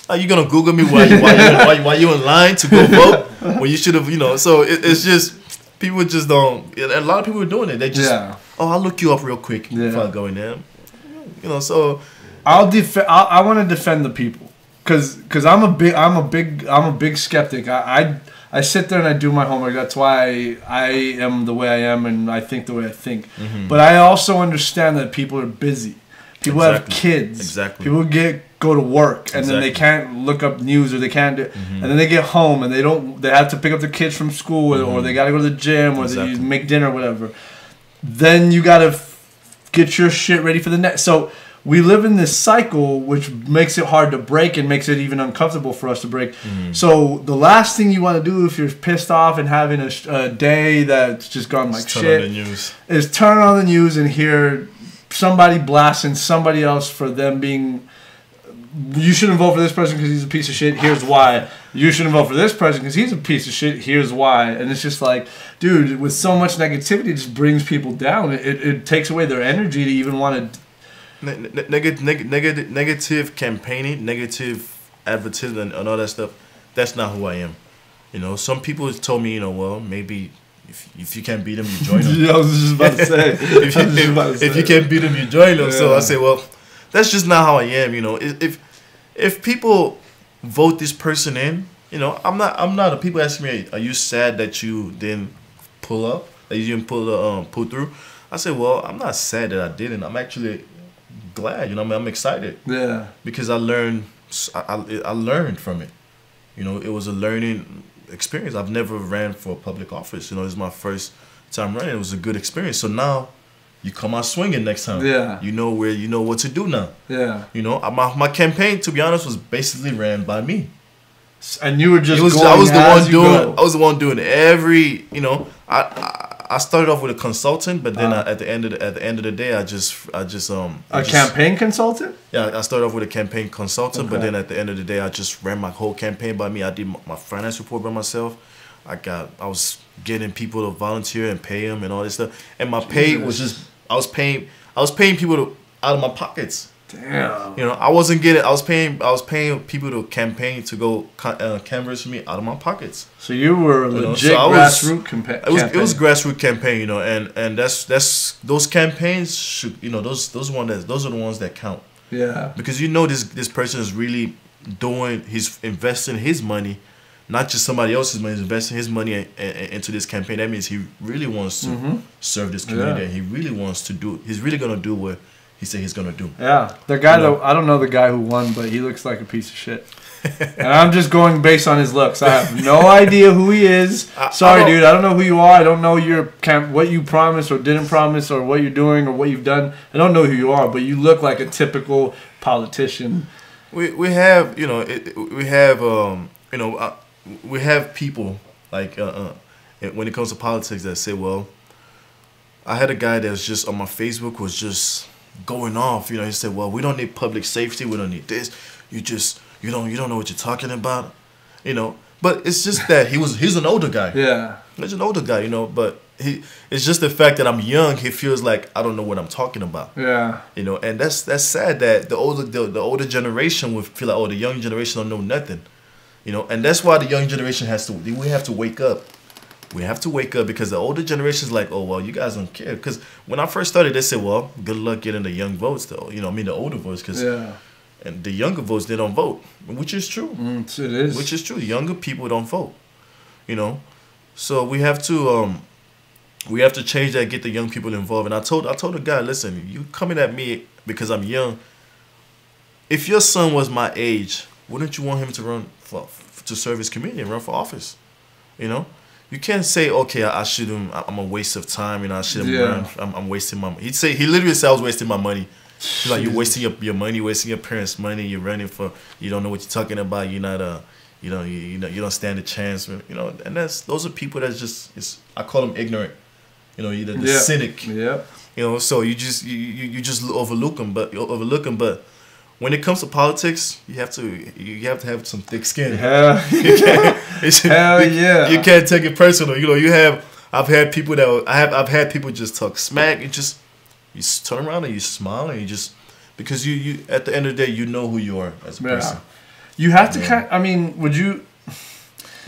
Are you gonna Google me while you in line to go vote when you should have? So it's just. People just don't, and a lot of people are doing it. They just, I'll look you up real quick before I go in there. So I want to defend the people, cause I'm a big skeptic. I sit there and I do my homework. That's why I am the way I am and I think the way I think. Mm-hmm. But I also understand that people are busy. People have kids. Exactly. People go to work and then they can't look up news, or they can't do, and then they get home and they have to pick up their kids from school, or they got to go to the gym, or they make dinner, or whatever. Then you got to get your shit ready for the next. So we live in this cycle, which makes it hard to break and makes it even uncomfortable for us to break. So the last thing you want to do if you're pissed off and having a day that's just gone like shit is turn on the news and hear somebody blasting somebody else for them being, you shouldn't vote for this person because he's a piece of shit, here's why. You shouldn't vote for this person because he's a piece of shit, here's why. And it's just like, dude, with so much negativity, it just brings people down. It takes away their energy to even want to... Negative campaigning, negative advertising and all that stuff, that's not who I am. Some people told me, well, maybe... If you can't beat them, you join them. I was just about to say. If you can't beat them, you join them. So I say, well, that's just not how I am. If people vote this person in, I'm not. People ask me, are you sad that you didn't pull up? That you didn't pull through? I say, well, I'm not sad that I didn't. I'm actually glad. I'm excited. Yeah. Because I learned from it. It was a learning experience. I've never ran for a public office. This is my first time running. It was a good experience. So now you come out swinging next time. Yeah. You know what to do now. Yeah. My campaign, to be honest, was basically ran by me. And you were just I was the one doing every, I started off with a consultant, but then at the end of the day, I just campaign consultant. Yeah, I started off with a campaign consultant, but then at the end of the day, I just ran my whole campaign by me. I did my finance report by myself. I was getting people to volunteer and pay them and all this stuff, and my pay was just I was paying people out of my pockets. Damn. I wasn't getting. I was paying people to campaign to go canvass for me out of my pockets. So you were a legit grassroots campaign. It was grassroots campaign, and that's those campaigns should, those are the ones that count. Yeah. Because this person is really he's investing his money not just somebody else's money, he's investing his money into this campaign. That means he really wants to serve this community. And he really wants to do. He's really gonna do what he said he's gonna do. Yeah, the guy that I don't know the guy who won, but he looks like a piece of shit. And I'm just going based on his looks. I have no idea who he is. Sorry, dude. I don't know who you are. I don't know what you promised or didn't promise or what you're doing or what you've done. I don't know who you are, but you look like a typical politician. We have we have people like when it comes to politics that say, well, I had a guy that was just on my Facebook was just going off. He said, well, we don't need public safety. We don't need this. You don't know what you're talking about, But it's just that he's an older guy. Yeah, he's an older guy, But it's just the fact that I'm young. He feels like I don't know what I'm talking about. Yeah, And that's sad that the older generation would feel like, oh, the young generation don't know nothing, And that's why the young generation we have to wake up. We have to wake up because the older generation is like, oh well, you guys don't care. Because when I first started, they said, well, good luck getting the young votes though. The older votes because. Yeah. And the younger votes, they don't vote, which is true. It is. Which is true. Younger people don't vote, So we have to change that, get the young people involved. And I told the guy, listen, you coming at me because I'm young. If your son was my age, wouldn't you want him to run to serve his community and run for office? You can't say, okay, I shouldn't. I'm a waste of time. I shouldn't run. I'm wasting my money. He literally said I was wasting my money. Like you're wasting your money, wasting your parents' money. You're running for, you don't know what you're talking about. You're not you don't stand a chance. And those are people that's just I call them ignorant. You're the cynic. Yeah. So you just overlook them, but when it comes to politics, you have to have some thick skin. Hell yeah. You can't take it personal. I've had people just talk smack and just. You turn around and you smile and you just because you at the end of the day you know who you are as a person. You have to would you?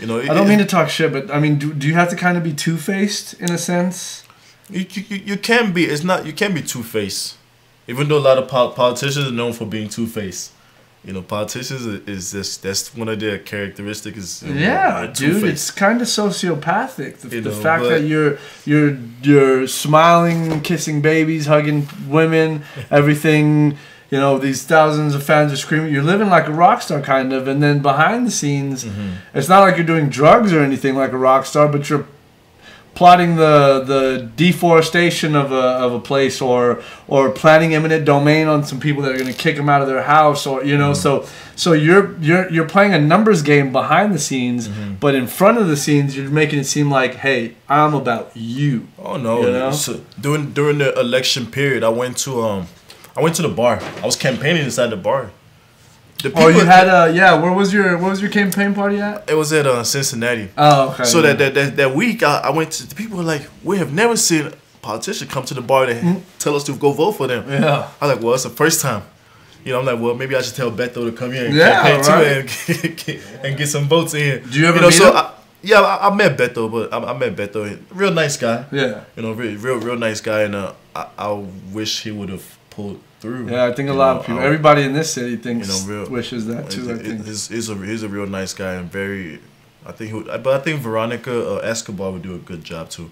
I don't mean to talk shit, but do you have to kind of be two-faced in a sense? You can be. You can be two-faced, even though a lot of politicians are known for being two-faced. Politicians that's one of their characteristics. Dude, it's kind of sociopathic. The fact that you're smiling, kissing babies, hugging women, everything. These thousands of fans are screaming. You're living like a rock star, kind of, and then behind the scenes, it's not like you're doing drugs or anything like a rock star, but you're plotting the deforestation of a place or planning eminent domain on some people that are going to kick them out of their house or so you're playing a numbers game behind the scenes, but in front of the scenes you're making it seem like, hey, I'm about you. Oh no. So during the election period I went to the bar. I was campaigning inside the bar. You had where was your campaign party at? It was at Cincinnati. Oh, okay. So that week I went to, the people were like, we have never seen a politician come to the bar to tell us to go vote for them. Yeah. I was like, well, it's the first time. I'm like, well, maybe I should tell Beto to come here and campaign too and get some votes in here. Do you ever meet him? I met Beto, but I met Beto. Real nice guy. Yeah. Real nice guy, and I wish he would have pulled through. Yeah, I think a lot of people, everybody in this city thinks, wishes that too. I think he's a real nice guy and very. I think Veronica Escobar would do a good job too.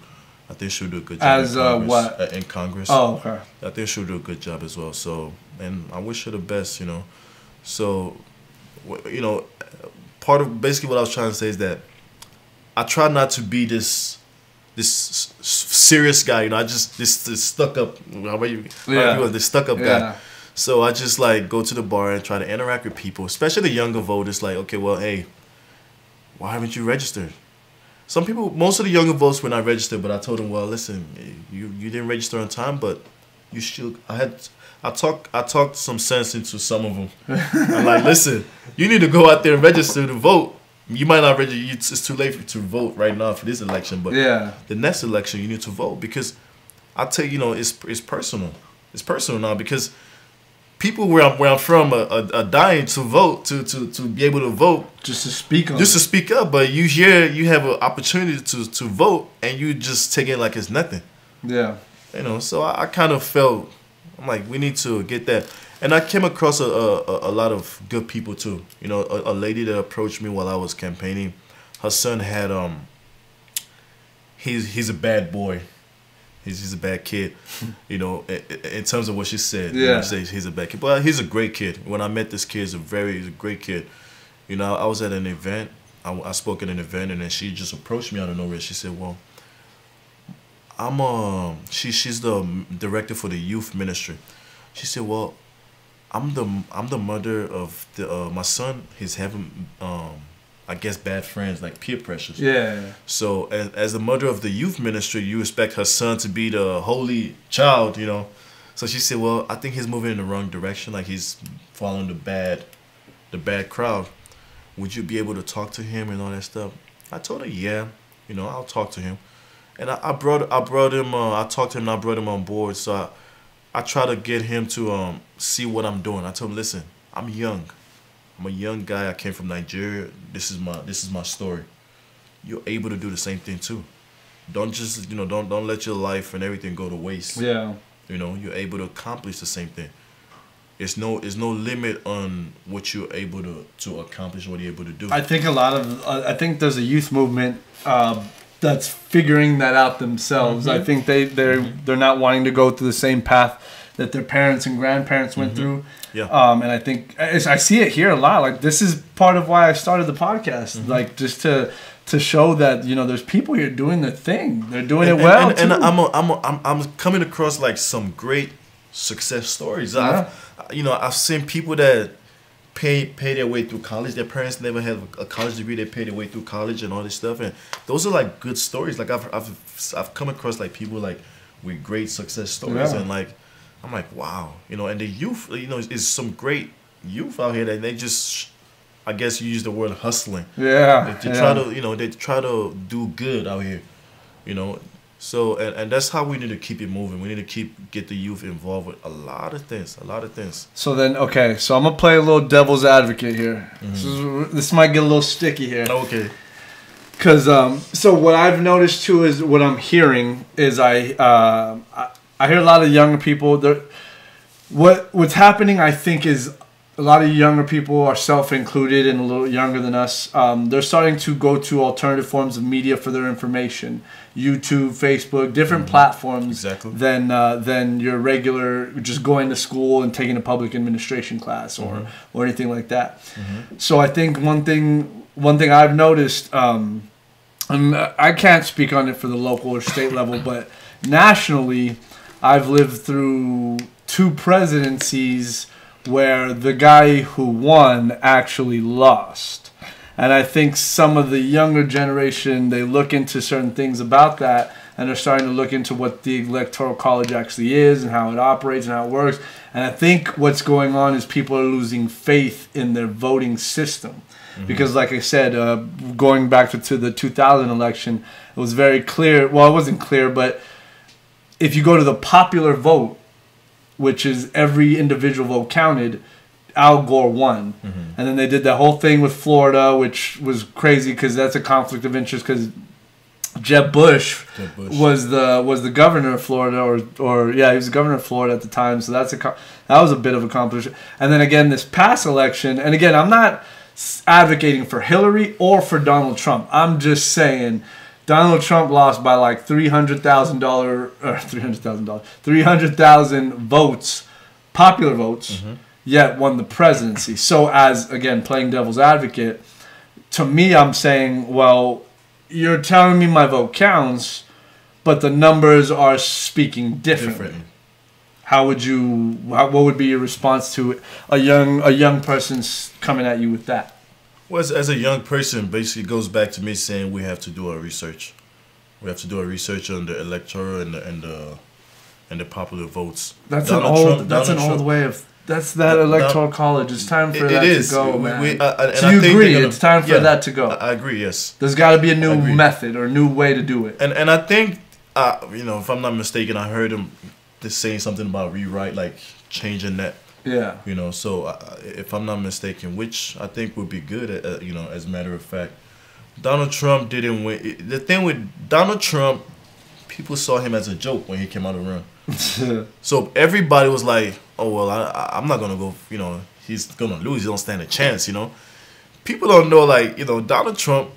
I think she'll do a good job as what in Congress. Oh, okay. I think she'll do a good job as well. So, and I wish her the best. So, part of basically what I was trying to say is that I try not to be this serious guy, I just this stuck up. This stuck up guy. So I just go to the bar and try to interact with people, especially the younger voters. Like, okay, well, hey, why haven't you registered? Most of the younger votes were not registered, but I told them, well, listen, you didn't register on time, but you should. I talked some sense into some of them. I'm like, listen, you need to go out there and register to vote. You might not register. It's too late to vote right now for this election, but the next election you need to vote because I tell you, it's personal. It's personal now because people where I'm from are dying to vote to be able to vote just to speak up. But you have an opportunity to vote and you just take it like it's nothing. Yeah, So I kind of felt I'm like we need to get that. And I came across a lot of good people too. A lady that approached me while I was campaigning. her son had he's a bad boy. He's a bad kid, you know, in terms of what she said. Yeah. She says he's a bad kid. But he's a great kid. When I met this kid, he's a great kid. You know, I was at an event. I spoke at an event, and then she just approached me out of nowhere. She said, well, she's the director for the youth ministry. She said, well, I'm the mother of my son. He's having I guess bad friends, like peer pressures. Yeah. So as the mother of the youth ministry, you expect her son to be the holy child, you know. So she said, well, I think he's moving in the wrong direction, like he's following the bad crowd. Would you be able to talk to him and all that stuff? I told her, yeah, you know, I'll talk to him. And I brought him, I talked to him and I brought him on board. So I try to get him to see what I'm doing. I told him, listen, I'm young. I'm a young guy. I came from Nigeria. This is my story. You're able to do the same thing too. Don't just, you know, don't let your life and everything go to waste. Yeah. You know, you're able to accomplish the same thing. There's no limit on what you're able to accomplish, what you're able to do. I think I think there's a youth movement that's figuring that out themselves. I think they're not wanting to go through the same path that their parents and grandparents went through. Yeah. And I think I see it here a lot. Like, this is part of why I started the podcast. Like, just to show that, you know, there's people here doing their thing. They're doing it well. And I'm coming across like some great success stories. Yeah. I've seen people that pay their way through college. Their parents never had a college degree. They pay their way through college and all this stuff. And those are like good stories. Like I've come across like people like with great success stories. Yeah. And like I'm like, wow, you know. And the youth, you know, is some great youth out here that they just, I guess you use the word hustling. Yeah. They try to, you know, they try to do good out here, you know. So and that's how we need to keep it moving. We need to get the youth involved with a lot of things. So then, okay, so I'm gonna play a little devil's advocate here. This might get a little sticky here. Okay. Cause so what I've noticed too is what I'm hearing is I hear a lot of younger people. What's happening, I think, is a lot of younger people are self-included and a little younger than us. They're starting to go to alternative forms of media for their information. YouTube, Facebook, different platforms than your regular just going to school and taking a public administration class or anything like that. So I think one thing I've noticed, and I can't speak on it for the local or state level, but nationally, I've lived through 2 presidencies where the guy who won actually lost. And I think some of the younger generation, they look into certain things about that, and they're starting to look into what the Electoral College actually is and how it operates and how it works. And I think what's going on is people are losing faith in their voting system. Because like I said, going back to the 2000 election, it was very clear. Well, it wasn't clear, but if you go to the popular vote, which is every individual vote counted, Al Gore won. And then they did the whole thing with Florida, which was crazy because that's a conflict of interest because Jeb Bush was the governor of Florida, or yeah, he was the governor of Florida at the time. So that was a bit of accomplishment. And then again, this past election, and again, I'm not advocating for Hillary or for Donald Trump. I'm just saying Donald Trump lost by like $300,000 votes, popular votes, yet won the presidency. So as, again, playing devil's advocate, to me, I'm saying, well, you're telling me my vote counts, but the numbers are speaking differently. What would be your response to a young person coming at you with that? Well, as a young person, basically goes back to me saying we have to do our research. We have to do our research on the electoral and the popular votes. That's an old way of. That's that electoral college. It's time for that to go, man. So you agree? It's time for that to go. I agree. Yes. There's got to be a new method or a new way to do it. And I think, if I'm not mistaken, I heard him just saying something about rewrite, like changing that. Yeah. So if I'm not mistaken, which I think would be good, as a matter of fact, Donald Trump didn't win. The thing with Donald Trump, people saw him as a joke when he came out of the run. So everybody was like, oh, well, I'm not going to go, he's going to lose. He don't stand a chance, People don't know, Donald Trump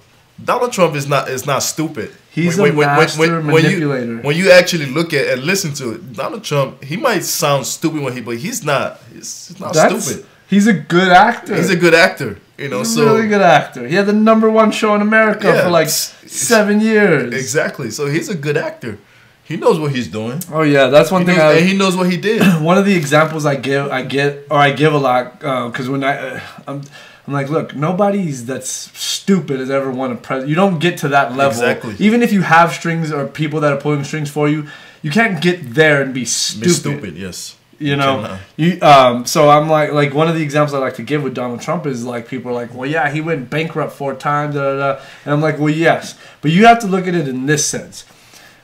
Donald Trump is not stupid. He's a master manipulator. When you actually look at and listen to it, Donald Trump, he might sound stupid but he's not. He's not stupid. He's a good actor. He's a good actor. You know, he's a really good actor. He had the #1 show in America for like 7 years. Exactly. So he's a good actor. He knows what he's doing. Oh yeah, that's one thing. And he knows what he did. One of the examples I give a lot because when I'm like, look, nobody's that's stupid has ever won a president. You don't get to that level. Exactly. Even if you have strings or people that are pulling strings for you, you can't get there and be stupid. Be stupid, yes. You know, so I'm like one of the examples I like to give with Donald Trump is like people are like, well, yeah, he went bankrupt 4 times, and I'm like, well, yes, but you have to look at it in this sense.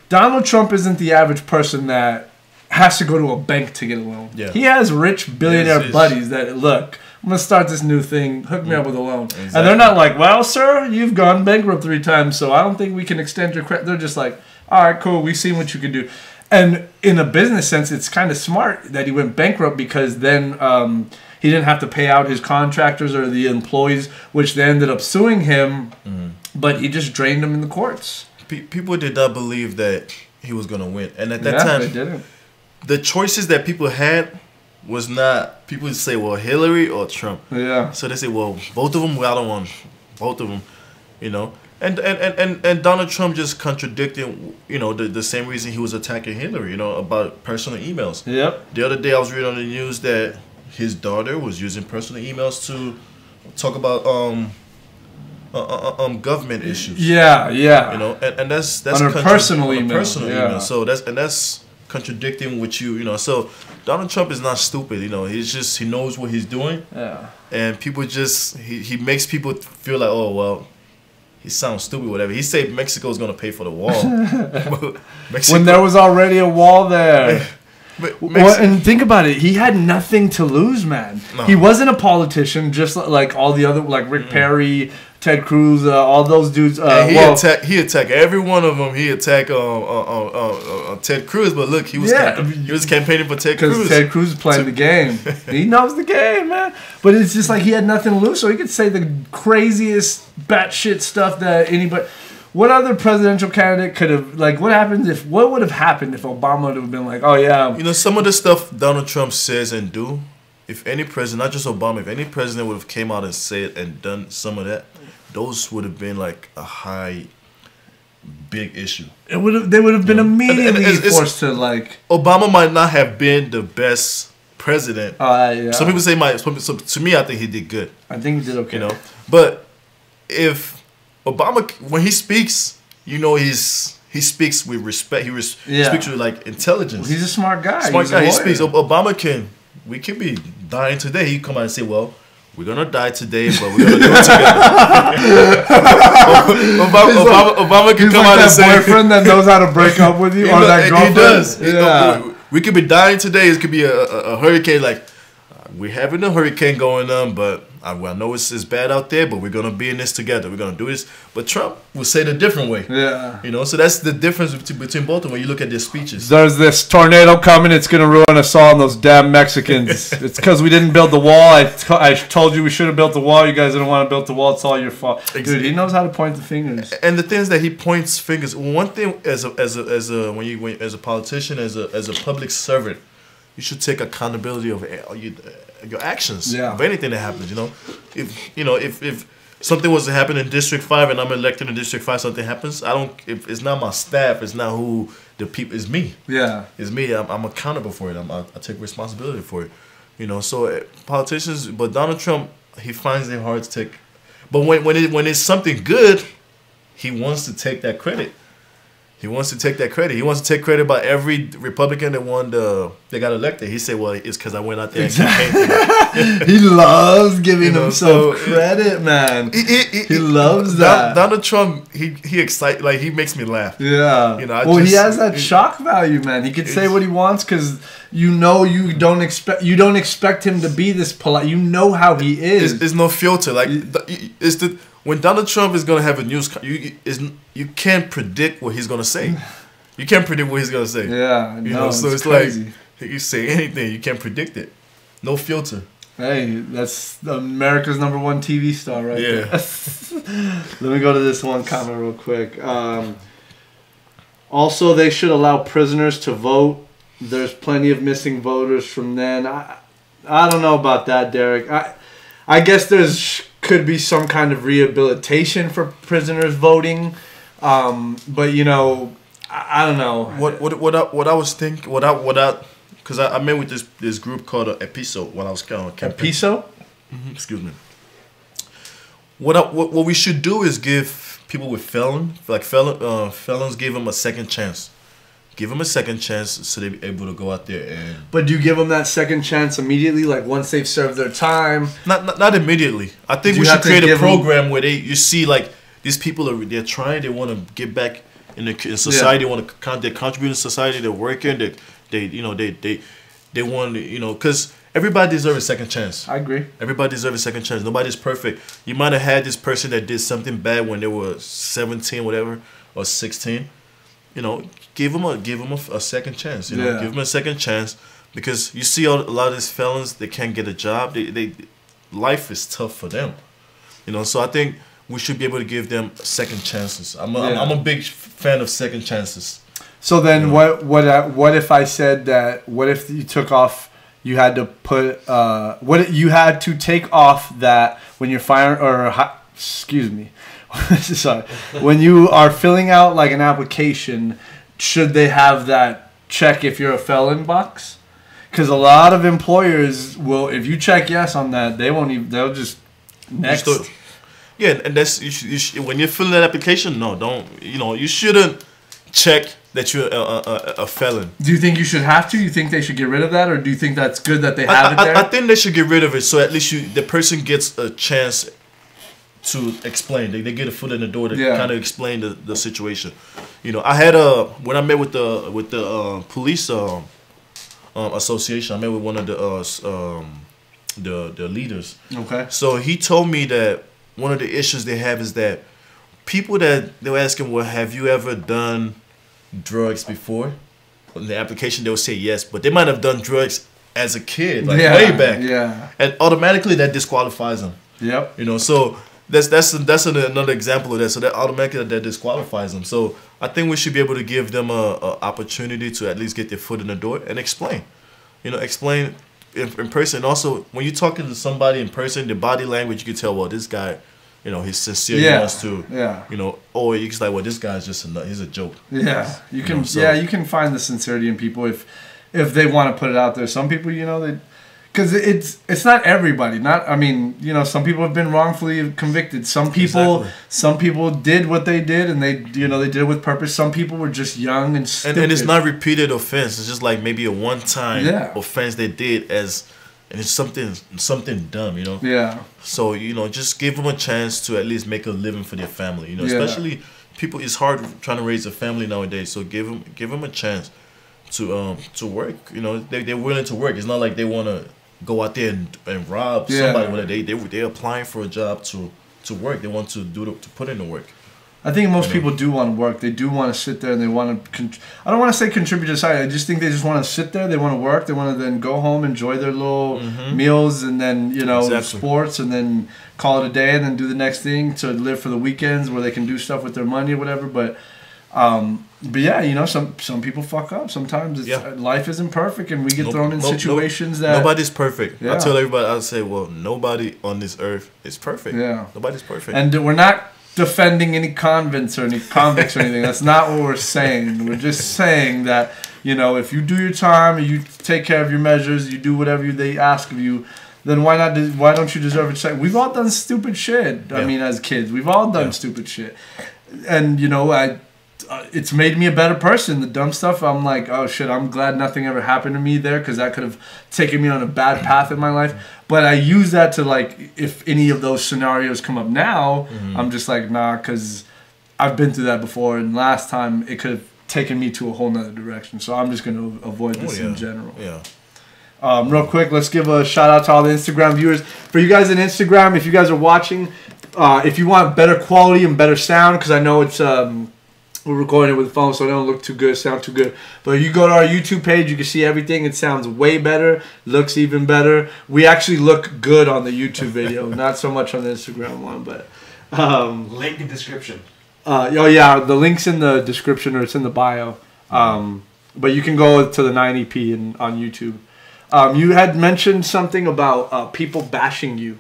Donald Trump isn't the average person that has to go to a bank to get a loan. Yeah. He has rich billionaire buddies that look, I'm gonna start this new thing, hook me up with a loan, and they're not like, well, sir, you've gone bankrupt 3 times, so I don't think we can extend your credit. They're just like, all right, cool, we've seen what you can do. And in a business sense, it's kind of smart that he went bankrupt because then he didn't have to pay out his contractors or the employees, which they ended up suing him. But he just drained them in the courts. People did not believe that he was going to win. And at that time, they didn't. The choices that people had was not, people would say, well, Hillary or Trump. Yeah. So they say, well, both of them, well, I don't want both of them, you know. And Donald Trump just contradicting, you know, the same reason he was attacking Hillary, you know, about personal emails. Yep. The other day I was reading on the news that his daughter was using personal emails to talk about government issues. Yeah, yeah. You know, and that's on a personal email. Personal email. So that's contradicting what you know. So Donald Trump is not stupid, you know. He knows what he's doing. Yeah. And people just he makes people feel like, oh well, he sounds stupid, whatever. He said Mexico's going to pay for the wall. When there was already a wall there. And think about it. He had nothing to lose, man. No. He wasn't a politician, just like all the other, like Rick Perry, Ted Cruz, all those dudes. He attacked every one of them. He attacked Ted Cruz, but look, he was campaigning for Ted Cruz. Because Ted Cruz is playing the game. He knows the game, man. But it's just like he had nothing to lose, so he could say the craziest batshit stuff that anybody. What other presidential candidate could have, like, what would have happened if Obama would have been like, oh yeah. You know, some of the stuff Donald Trump says and do, if any president, not just Obama, if any president would have came out and said and done some of that, those would have been like a big issue. They would have been immediately forced to like. Obama might not have been the best president. Yeah. Some people say to me, I think he did good. I think he did okay. You know, but if Obama, when he speaks, you know, he speaks with respect. He speaks with like intelligence. He's a smart guy. He speaks. We could be dying today. He come out and say, well, we're gonna die today, but we're gonna do it together. Obama can come out and say, boyfriend that knows how to break up with you, or that girlfriend. He does. Yeah. We could be dying today. It could be a hurricane. Like, we're having a hurricane going on, but I know it's bad out there, but we're going to be in this together. We're going to do this. But Trump will say it a different way. Yeah. You know, so that's the difference between both of them when you look at their speeches. There's this tornado coming. It's going to ruin us all, those damn Mexicans. It's because we didn't build the wall. I told you we should have built the wall. You guys didn't want to build the wall. It's all your fault. Exactly. Dude, he knows how to point the fingers. And the things that he points fingers. One thing as a politician, as a public servant, you should take accountability of your actions, of anything that happens. You know, if something was to happen in District 5 and I'm elected in District 5, something happens. If it's not my staff, it's not who the people. It's me. Yeah, it's me. I'm accountable for it. I take responsibility for it. You know, so politicians, but Donald Trump, he finds it hard to take. But when it's something good, he wants to take that credit. He wants to take that credit. He wants to take credit by every Republican that they got elected. He said, well, it's because I went out there and campaigned. He loves giving himself credit, man. He loves that. Donald Trump, he excited, like, he makes me laugh. Yeah. You know, he has that shock value, man. He can say what he wants because you don't expect him to be this polite. You know how he is. There's no filter. Like, when Donald Trump is gonna have a news, you can't predict what he's gonna say. You can't predict what he's gonna say. Yeah, you know. So it's crazy. Like you say anything, you can't predict it. No filter. Hey, that's America's #1 TV star right there. Let me go to this one comment real quick. Also, they should allow prisoners to vote. There's plenty of missing voters from then. I don't know about that, Derek. I guess could be some kind of rehabilitation for prisoners voting. But you know, I don't know. What I was thinking, because I met with this group called Episo when I was camping. Episo? Excuse me. What we should do is give people with felons, give them a second chance. Give them a second chance so they be able to go out there and. But do you give them that second chance immediately, like once they've served their time? Not immediately. I think we should create a program where you see like these people they're trying, they want to get back in society, they want to they're contributing to society, they're working, they want because everybody deserves a second chance. I agree. Everybody deserves a second chance. Nobody's perfect. You might have had this person that did something bad when they were 17, whatever, or 16. Give them a second chance. Give them a second chance because you see a lot of these felons, they can't get a job. Life is tough for them. So I think we should be able to give them second chances. I'm a big fan of second chances. So then, what if I said that? What if you took off? You had to put you had to take off that when you're firing excuse me. Sorry. When you are filling out like an application, should they have that check if you're a felon box? Because a lot of employers will, if you check yes on that, they won't even. They'll just next. And that's when you're filling that application. No, don't. You shouldn't check that you're a felon. Do you think you should have to? You think they should get rid of that, or do you think that's good that they have it there? I think they should get rid of it so at least the person gets a chance to explain. They get a foot in the door to kind of explain the situation. I had when I met with the police association, I met with one of the leaders. Okay. So he told me that one of the issues they have is that people that they were asking, well, have you ever done drugs before? In the application, they would say yes, but they might have done drugs as a kid, way back. Yeah. And automatically that disqualifies them. Yep. So that's another example of that. So that automatically that disqualifies them. So I think we should be able to give them a opportunity to at least get their foot in the door and explain. Explain in person. Also, when you're talking to somebody in person, the body language, you can tell, well, this guy, he's sincere. He wants to, or you can say, well, this guy's just he's a joke. Yeah, you can. You can find the sincerity in people if they want to put it out there. Some people, because it's not everybody. Some people have been wrongfully convicted. Some people did what they did, and they did it with purpose. Some people were just young and stupid. And it's not repeated offense. It's just like maybe a one-time offense they did and it's something dumb, Yeah. So just give them a chance to at least make a living for their family. Especially people. It's hard trying to raise a family nowadays. So give them a chance to work. They're willing to work. It's not like they want to go out there and rob somebody. They're applying for a job to work. They want to put in the work. I think most people do want to work. They do want to sit there and they want to. I don't want to say contribute to society. I just think they just want to sit there. They want to work. They want to then go home, enjoy their little meals, and then sports, and then call it a day, and then do the next thing to live for the weekends where they can do stuff with their money or whatever. But yeah, some people fuck up. Sometimes life isn't perfect, and we get thrown in situations that nobody's perfect. Yeah. I tell everybody, I say, well, nobody on this earth is perfect. Yeah, nobody's perfect, and we're not defending any convicts or anything. That's not what we're saying. We're just saying that if you do your time and you take care of your measures, you do whatever they ask of you, then why don't you deserve it? We've all done stupid shit. Yeah. As kids, we've all done stupid shit, and it's made me a better person. The dumb stuff, I'm like, oh shit, I'm glad nothing ever happened to me there, because that could have taken me on a bad path in my life. But I use that to, like, if any of those scenarios come up now, I'm just like, nah, because I've been through that before, and last time it could have taken me to a whole nother direction. So I'm just going to avoid this in general. Yeah. Real quick, let's give a shout out to all the Instagram viewers. For you guys on Instagram, if you guys are watching, if you want better quality and better sound, because I know it's we're recording it with the phone, so it don't look too good, sound too good. But you go to our YouTube page, you can see everything. It sounds way better, looks even better. We actually look good on the YouTube video, not so much on the Instagram one. But link in description. Oh yeah, the link's in the description or it's in the bio. But you can go to the 9EP on YouTube. You had mentioned something about people bashing you.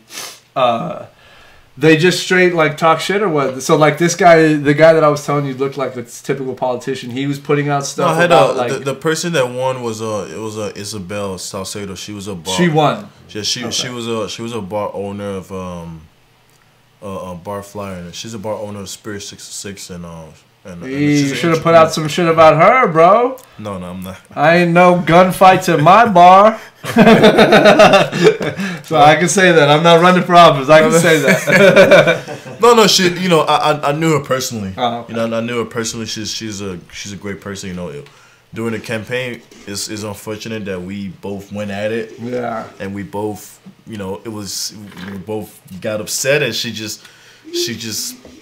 They just straight like talk shit or what? So like this guy, the guy that I was telling you looked like a typical politician. He was putting out stuff. No, about, like, the person that won was Isabel Salcedo. She was a bar. She won. Yeah, she was a bar owner of a bar flyer. She's a bar owner of Spirit 66 and you should have put out some shit about her, bro. No, I'm not. I ain't no gunfights at my bar. So I can say that. I'm not running for office. I can say that. No, she. You know, I knew her personally. Oh, okay. You know, I knew her personally. She's a great person. You know, during the campaign, it's unfortunate that we both went at it. Yeah. And we both, you know, we both got upset, and she just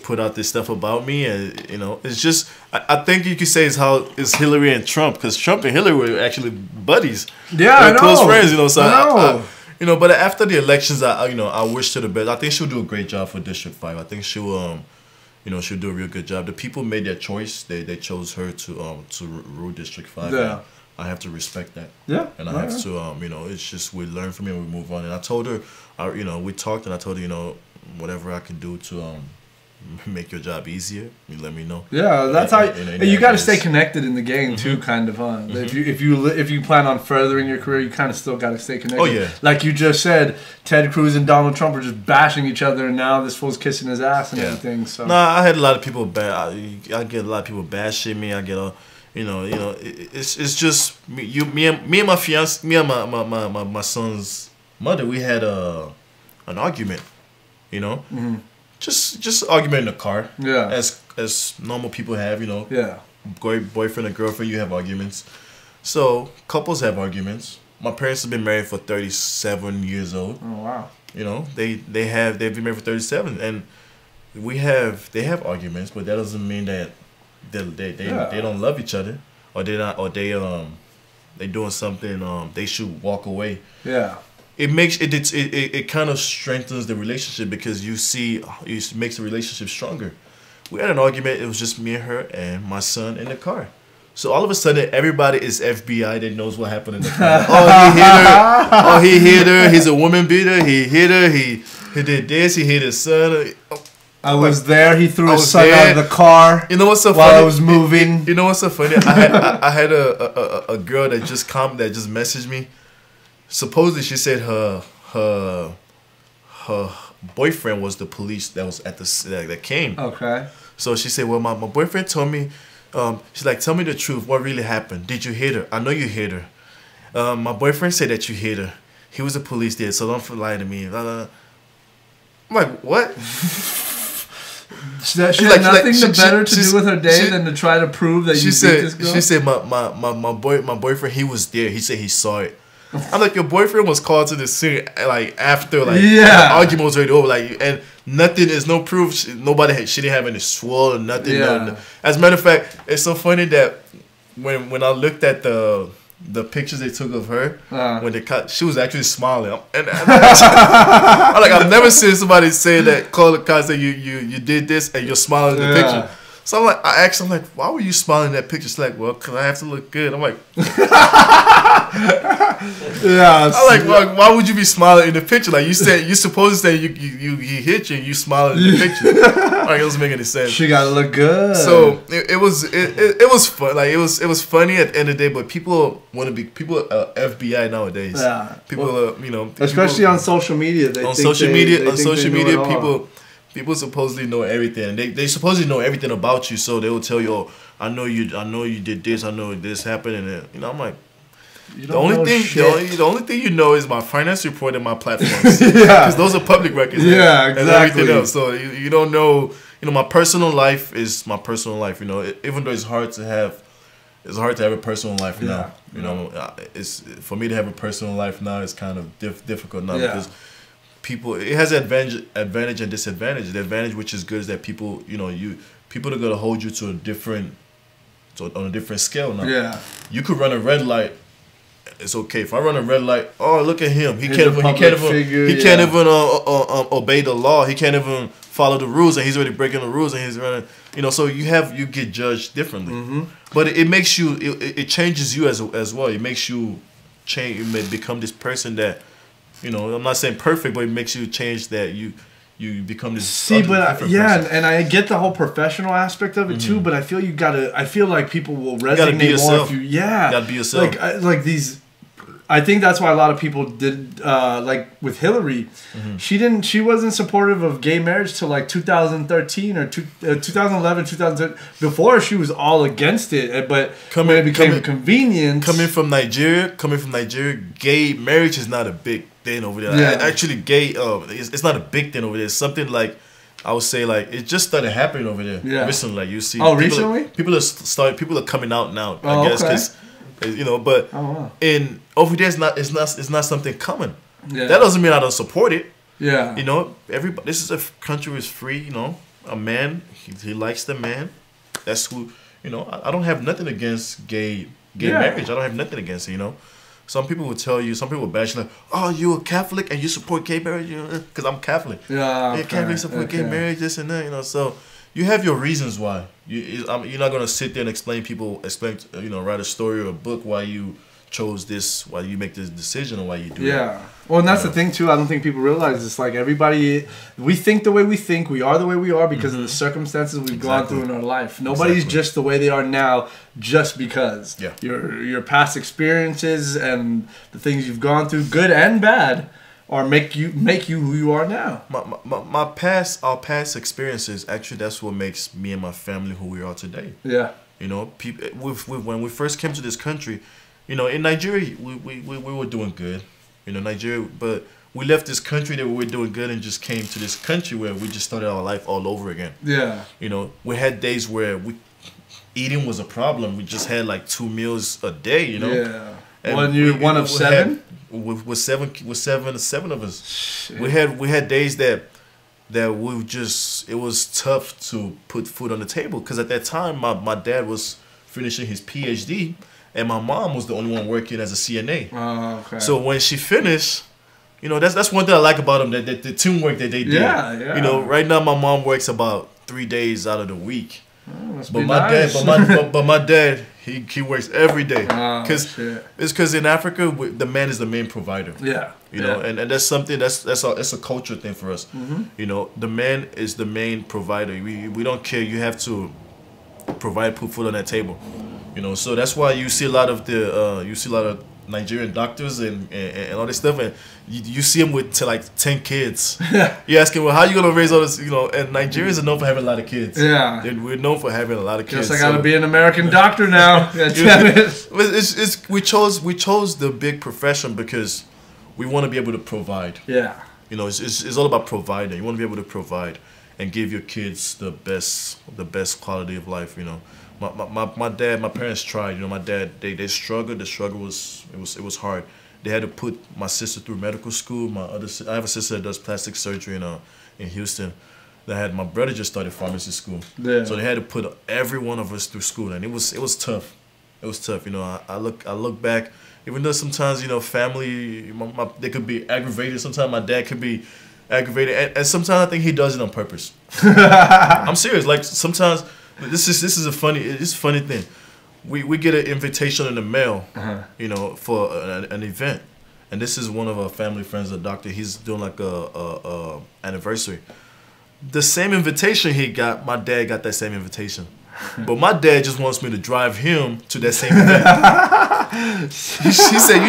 put out this stuff about me, and you know, it's just I think you could say it's Hillary and Trump, because Trump and Hillary were actually buddies. Yeah, I know. Close friends, you know. So I you know, but after the elections, I wish her the best. I think she'll do a great job for District 5. I think she'll you know, she'll do a real good job. The people made their choice. They chose her to rule District 5. Yeah. I have to respect that. Yeah. And I have to you know, it's just we learn from it and we move on. And I told her, you know, we talked, and I told her, you know, whatever I can do to make your job easier, you let me know. Yeah, that's how you got to stay connected in the game too, kind of. If you plan on furthering your career, you kind of still got to stay connected. Oh yeah, like you just said, Ted Cruz and Donald Trump are just bashing each other, and now this fool's kissing his ass and everything. So I had a lot of people I get a lot of people bashing me. I get a you know, it's just me and my fiance, me and my son's mother. We had an argument, you know. Mm-hmm. Just argument in the car. Yeah. As normal people have, you know. Yeah. Boyfriend and girlfriend, you have arguments. So couples have arguments. My parents have been married for 37 years old. Oh wow. You know, they've been married for 37, and they have arguments, but that doesn't mean that they don't love each other, or they doing something they should walk away. Yeah. It kind of strengthens the relationship, because it makes the relationship stronger. We had an argument. It was just me and her and my son in the car. So all of a sudden, everybody is FBI that knows what happened in the car. Oh, he hit her. Oh, he hit her. He's a woman beater. He hit her. He did this. He hit his son. I was there. He threw his son out of the car. You know what's so funny? While I was moving. You know what's so funny? I had a girl that just messaged me. Supposedly, she said her boyfriend was the police that was that came. Okay. So she said, "Well, my boyfriend told me." She's like, "Tell me the truth. What really happened? Did you hit her? I know you hit her. My boyfriend said that you hit her. He was a police there, so don't lie to me." I'm like, "What?" She had nothing better to do with her day than to try to prove that you beat this girl? She said, my boyfriend, he was there. He said he saw it. I'm like, your boyfriend was called to the scene like after the argument was already over, like, and nothing is no proof. She didn't have any swole or nothing. Yeah. No. As a matter of fact, it's so funny that when I looked at the pictures they took of her when they cut, she was actually smiling. And I'm like, I've never seen somebody say that, call the cops, that you did this and you're smiling in the picture. So I'm like, I asked her, I'm like, why were you smiling in that picture? She's like, well, because I have to look good. I'm like, yeah. I'm like, well, why would you be smiling in the picture? Like, you said, you supposed to say he hit you and you smiling in the picture. Like, it doesn't make any sense. She gotta look good. So it was fun. Like, it was funny at the end of the day, but people want to be FBI nowadays. Yeah. People especially on social media. On social media, people supposedly know everything. They supposedly know everything about you, so they will tell you, "Oh, I know you did this. I know this happened." And then, I'm like, the only thing you know is my finance report and my platforms. Because those are public records. Yeah, exactly. And everything else. So you don't know. My personal life is my personal life. Even though it's hard to have a personal life now. It's for me to have a personal life now is kind of difficult now because people, it has advantage and disadvantage. The advantage, which is good, is that people, people are gonna hold you to a different, on a different scale now. Yeah. You could run a red light. It's okay if I run a red light. Oh, look at him. He He's can't a even. public figure, He can't even obey the law. He can't even follow the rules, and he's already breaking the rules, and he's running. You know, so you get judged differently. But it makes you. It changes you as well. It makes you change. You may become this person that, you know. I'm not saying perfect, but it makes you change that you become this. See, but different yeah, person. and I get the whole professional aspect of it too. But I feel you gotta. I feel like people will gotta be resonate more yourself. if you. Yeah, You gotta be yourself. Like these. I think that's why a lot of people did like with Hillary. She wasn't supportive of gay marriage till like 2013 or 2011, 2013. Before she was all against it, but when it became convenient. Coming from Nigeria, gay marriage is not a big thing over there. Yeah. Actually, gay it's not a big thing over there. It's something like, I would say, like, it just started happening over there. Yeah. Recently, like, you see. Oh, recently? People are coming out now. Oh, I guess okay. because, you know, but wow. in over there, it's not something common. Yeah. That doesn't mean I don't support it. Yeah. You know, everybody. This is a country is free. You know, a man he likes the man. That's who. You know, I don't have nothing against gay marriage. I don't have nothing against it. You know, some people will tell you. Some people will bash you like, "Oh, you a Catholic and you support gay marriage?" Because I'm Catholic. Yeah. Yeah, Catholic support gay marriage, this and that. You know, so you have your reasons why. You're not gonna sit there and explain, write a story or a book why you chose this, why you make this decision, or why you do it. Yeah. Well, and that's the thing too. I don't think people realize it's like everybody. We think the way we think. We are the way we are because of the circumstances we've gone through in our life. Nobody's just the way they are now just because. Yeah. Your past experiences and the things you've gone through, good and bad, or make you who you are now. Our past experiences, actually, that's what makes me and my family who we are today. Yeah. You know, people when we first came to this country, you know, in Nigeria we were doing good, you know, Nigeria, but we left this country that we were doing good and just came to this country where we just started our life all over again. Yeah. You know, we had days where eating was a problem. We just had like 2 meals a day. You know. Yeah. And when you're one of seven. With seven of us. Shit. We had days that it was tough to put food on the table because at that time my dad was finishing his PhD and my mom was the only one working as a CNA. Oh, okay. So when she finished, you know, that's one thing I like about them, that the teamwork that they did. Yeah. You know, right now my mom works about 3 days out of the week. Must But be my nice. dad, but my dad, he works every day. Oh, Cause shit. it's because in Africa the man is the main provider. Yeah. You know, and that's something that's a culture thing for us. You know, the man is the main provider. We don't care. You have to put food on that table. You know, so that's why you see a lot of Nigerian doctors and all this stuff, and you see them with like 10 kids. You ask him, well, how you gonna raise all this? You know, and Nigerians are known for having a lot of kids. Yeah. We're known for having a lot of kids. Guess I gotta be an American doctor now. Yeah, damn it. We chose the big profession because we want to be able to provide. Yeah. You know, it's all about providing. You want to be able to provide and give your kids the best quality of life. You know, my parents tried. You know, my dad, they struggled. The struggle was hard. They had to put my sister through medical school. I have a sister that does plastic surgery in Houston. My brother just started pharmacy school. Yeah. So they had to put every one of us through school, and it was tough. It was tough. You know, I look back. Even though sometimes, you know, family, they could be aggravated. Sometimes my dad could be aggravated, and sometimes I think he does it on purpose. I'm serious. Like sometimes, this is a funny thing. We get an invitation in the mail, you know, for an event, and this is one of our family friends, a doctor. He's doing like a anniversary. The same invitation he got, my dad got that same invitation. But my dad just wants me to drive him to that same event. he said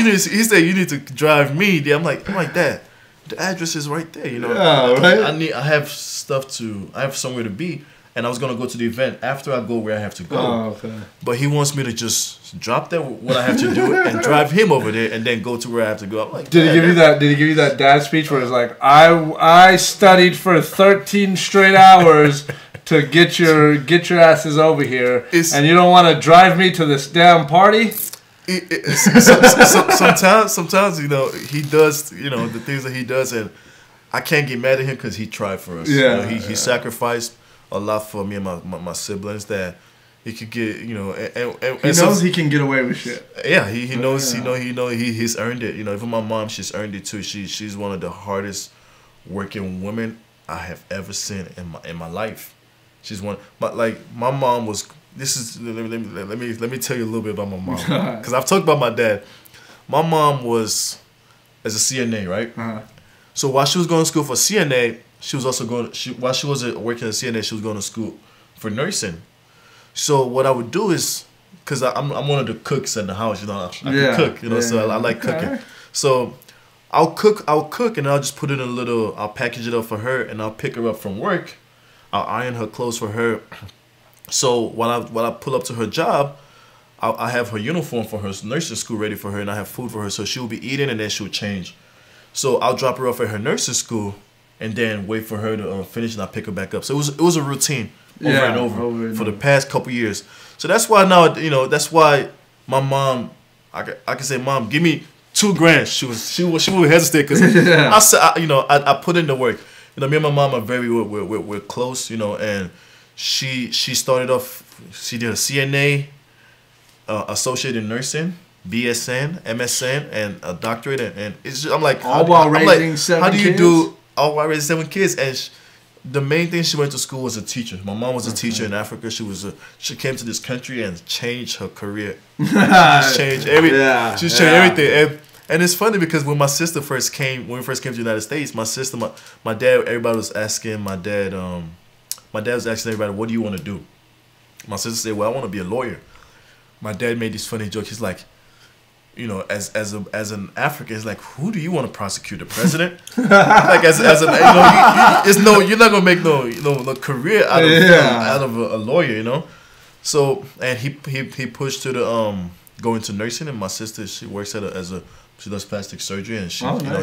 you need to drive me there. I'm like, Dad, the address is right there. You know, right? I have somewhere to be, and I was gonna go to the event after I go where I have to go. Oh, okay. But he wants me to just drop there what I have to do and drive him over there, and then go to where I have to go. I'm like, Did he give you that? Did he give you that dad speech where it's like, I studied for 13 straight hours to get your asses over here, and you don't want to drive me to this damn party? Sometimes, you know, he does, you know, the things that he does, and I can't get mad at him because he tried for us. Yeah, you know, he sacrificed a lot for me and my siblings that he could get, you know, and He knows he can get away with shit. yeah, he knows, he's earned it. You know, even my mom, she's earned it too. She's one of the hardest working women I have ever seen in my life. She's one, but like my mom was. This is let me tell you a little bit about my mom, because I've talked about my dad. My mom was as a CNA, right? So while she was going to school for CNA, she was also going. While she was working as CNA, she was going to school for nursing. So what I would do is, because I'm one of the cooks in the house, you know, I can cook, you know, so I like cooking. So I'll cook, and I'll just put it in a little. I'll package it up for her, and I'll pick her up from work. I'll iron her clothes for her. So when I pull up to her job, I have her uniform for her nursing school ready for her, and I have food for her. So she'll be eating, and then she'll change. So I'll drop her off at her nursing school, and then wait for her to finish, and I'll pick her back up. So it was a routine over and over for the past couple years. So that's why now, you know, that's why my mom, I can say, Mom, give me $2,000. She would hesitate because I put in the work. You know, me and my mom are we're close, you know, and she started off, she did a CNA, associate in nursing, BSN, MSN, and a doctorate, and it's just, I'm like, all while raising 7 how do you kids? do all while raising 7 kids? And the main thing, she went to school was a teacher. My mom was a teacher in Africa. She came to this country and changed her career. She just changed everything. She changed everything. And it's funny because when my sister first came, when we first came to the United States, my sister, my dad, everybody was asking my dad was asking everybody, what do you want to do? My sister said, well, I want to be a lawyer. My dad made this funny joke. He's like, you know, as an African, it's like, who do you want to prosecute? The president? Like as an, you know, you're not gonna make no career out of a lawyer, you know. So and he pushed to the go into nursing, and my sister, she works she does plastic surgery, and she you know,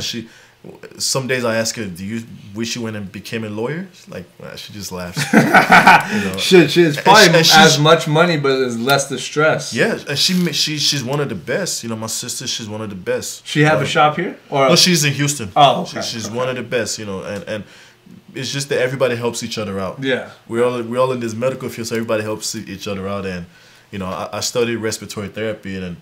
some days I ask her, do you wish you went and became a lawyer? She's like, well, she just laughs. You know? She's probably as much money, but it's less the stress. Yeah, and she's one of the best. You know, my sister, she's one of the best. She have a shop here? Or no, she's in Houston. Oh, okay. She's one of the best. You know, and it's just that everybody helps each other out. Yeah, we're all in this medical field, so everybody helps each other out. And you know, I studied respiratory therapy, and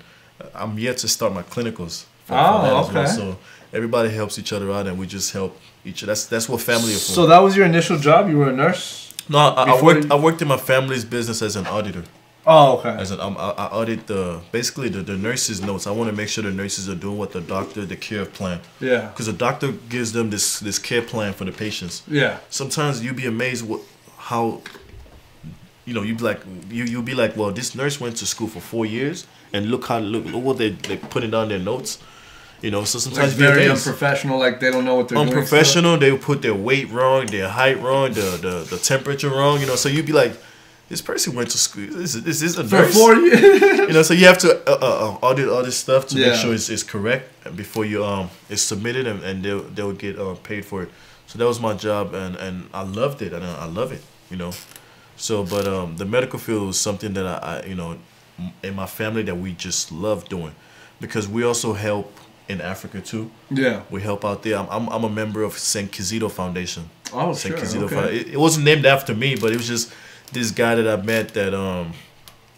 I'm yet to start my clinicals. Okay. Well. So everybody helps each other out, and we just help each other. That's what family is for. So that was your initial job? You were a nurse? No, I worked in my family's business as an auditor. Oh, okay. I audit basically the nurses' notes. I want to make sure the nurses are doing what the care plan. Yeah. Because the doctor gives them this care plan for the patients. Yeah. Sometimes you'll be amazed how, you know, you'll be like, well, this nurse went to school for 4 years, and look what they putting down their notes. You know, so sometimes it's very unprofessional. Like they don't know what they're doing. Unprofessional. They put their weight wrong, their height wrong, the temperature wrong. You know, so you'd be like, this person went to school. This is a nurse for 4 years. You know, so you have to audit all this stuff to make sure it's correct before you it's submitted, and they'll get paid for it. So that was my job, and I loved it, and I love it. You know, so but the medical field was something that I you know, in my family that we just love doing, because we also help in Africa too. Yeah, we help out there. I'm a member of St. Kizito Foundation. Oh, St. Kizito Foundation. It wasn't named after me, but it was just this guy that I met that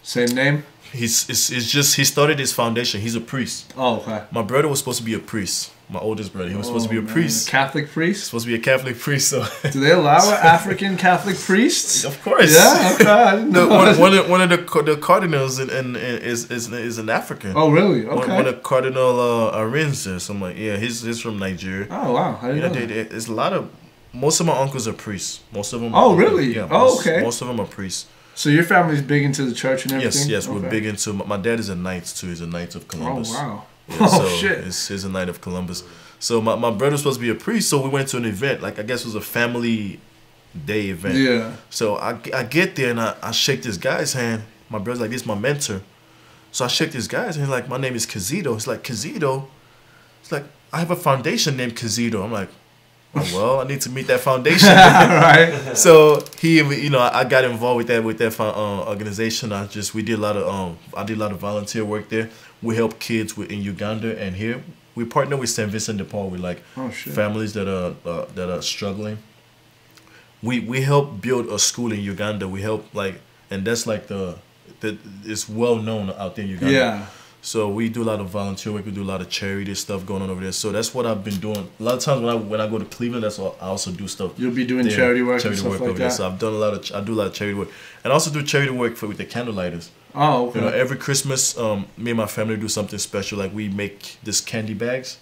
same name. He started his foundation. He's a priest. Oh, okay. My brother was supposed to be a priest. My oldest brother, he was supposed to be a priest. Catholic priest? Supposed to be a Catholic priest. So do they allow African Catholic priests? Of course. Yeah, okay. I didn't know. One of the cardinals is an African. Oh, really? Okay. One of Cardinal Arinze. I'm like, yeah, he's from Nigeria. Oh, wow. I didn't know there's a lot of, most of my uncles are priests. Most of them. Oh, really? Yeah. Okay. Most of them are priests. So your family's big into the church and everything? Yes, we're big into. My dad is a knight too. He's a Knight of Columbus. Oh, wow. Yeah, shit. He's a Knight of Columbus. So my brother was supposed to be a priest, so we went to an event, like I guess it was a family day event. Yeah. So I get there and I shake this guy's hand. My brother's like, this is my mentor. So I shake this guy's hand, he's like, my name is Kizito. He's like, Kizito? He's like, I have a foundation named Kizito. I'm like, oh, well, I need to meet that foundation. Right. So I got involved with that organization. I did a lot of volunteer work there. We help kids in Uganda, and here we partner with St. Vincent de Paul. We like families that are struggling. we help build a school in Uganda. We help and that's like it's well known out there in Uganda. Yeah. So we do a lot of volunteer work. We do a lot of charity stuff going on over there. So that's what I've been doing. A lot of times when I go to Cleveland, that's what I also do stuff. You'll be doing there, charity work and stuff like that. So I've done I do a lot of charity work, and I also do charity work with the candlelighters. Oh, okay. You know, every Christmas, me and my family do something special. Like we make this candy bags,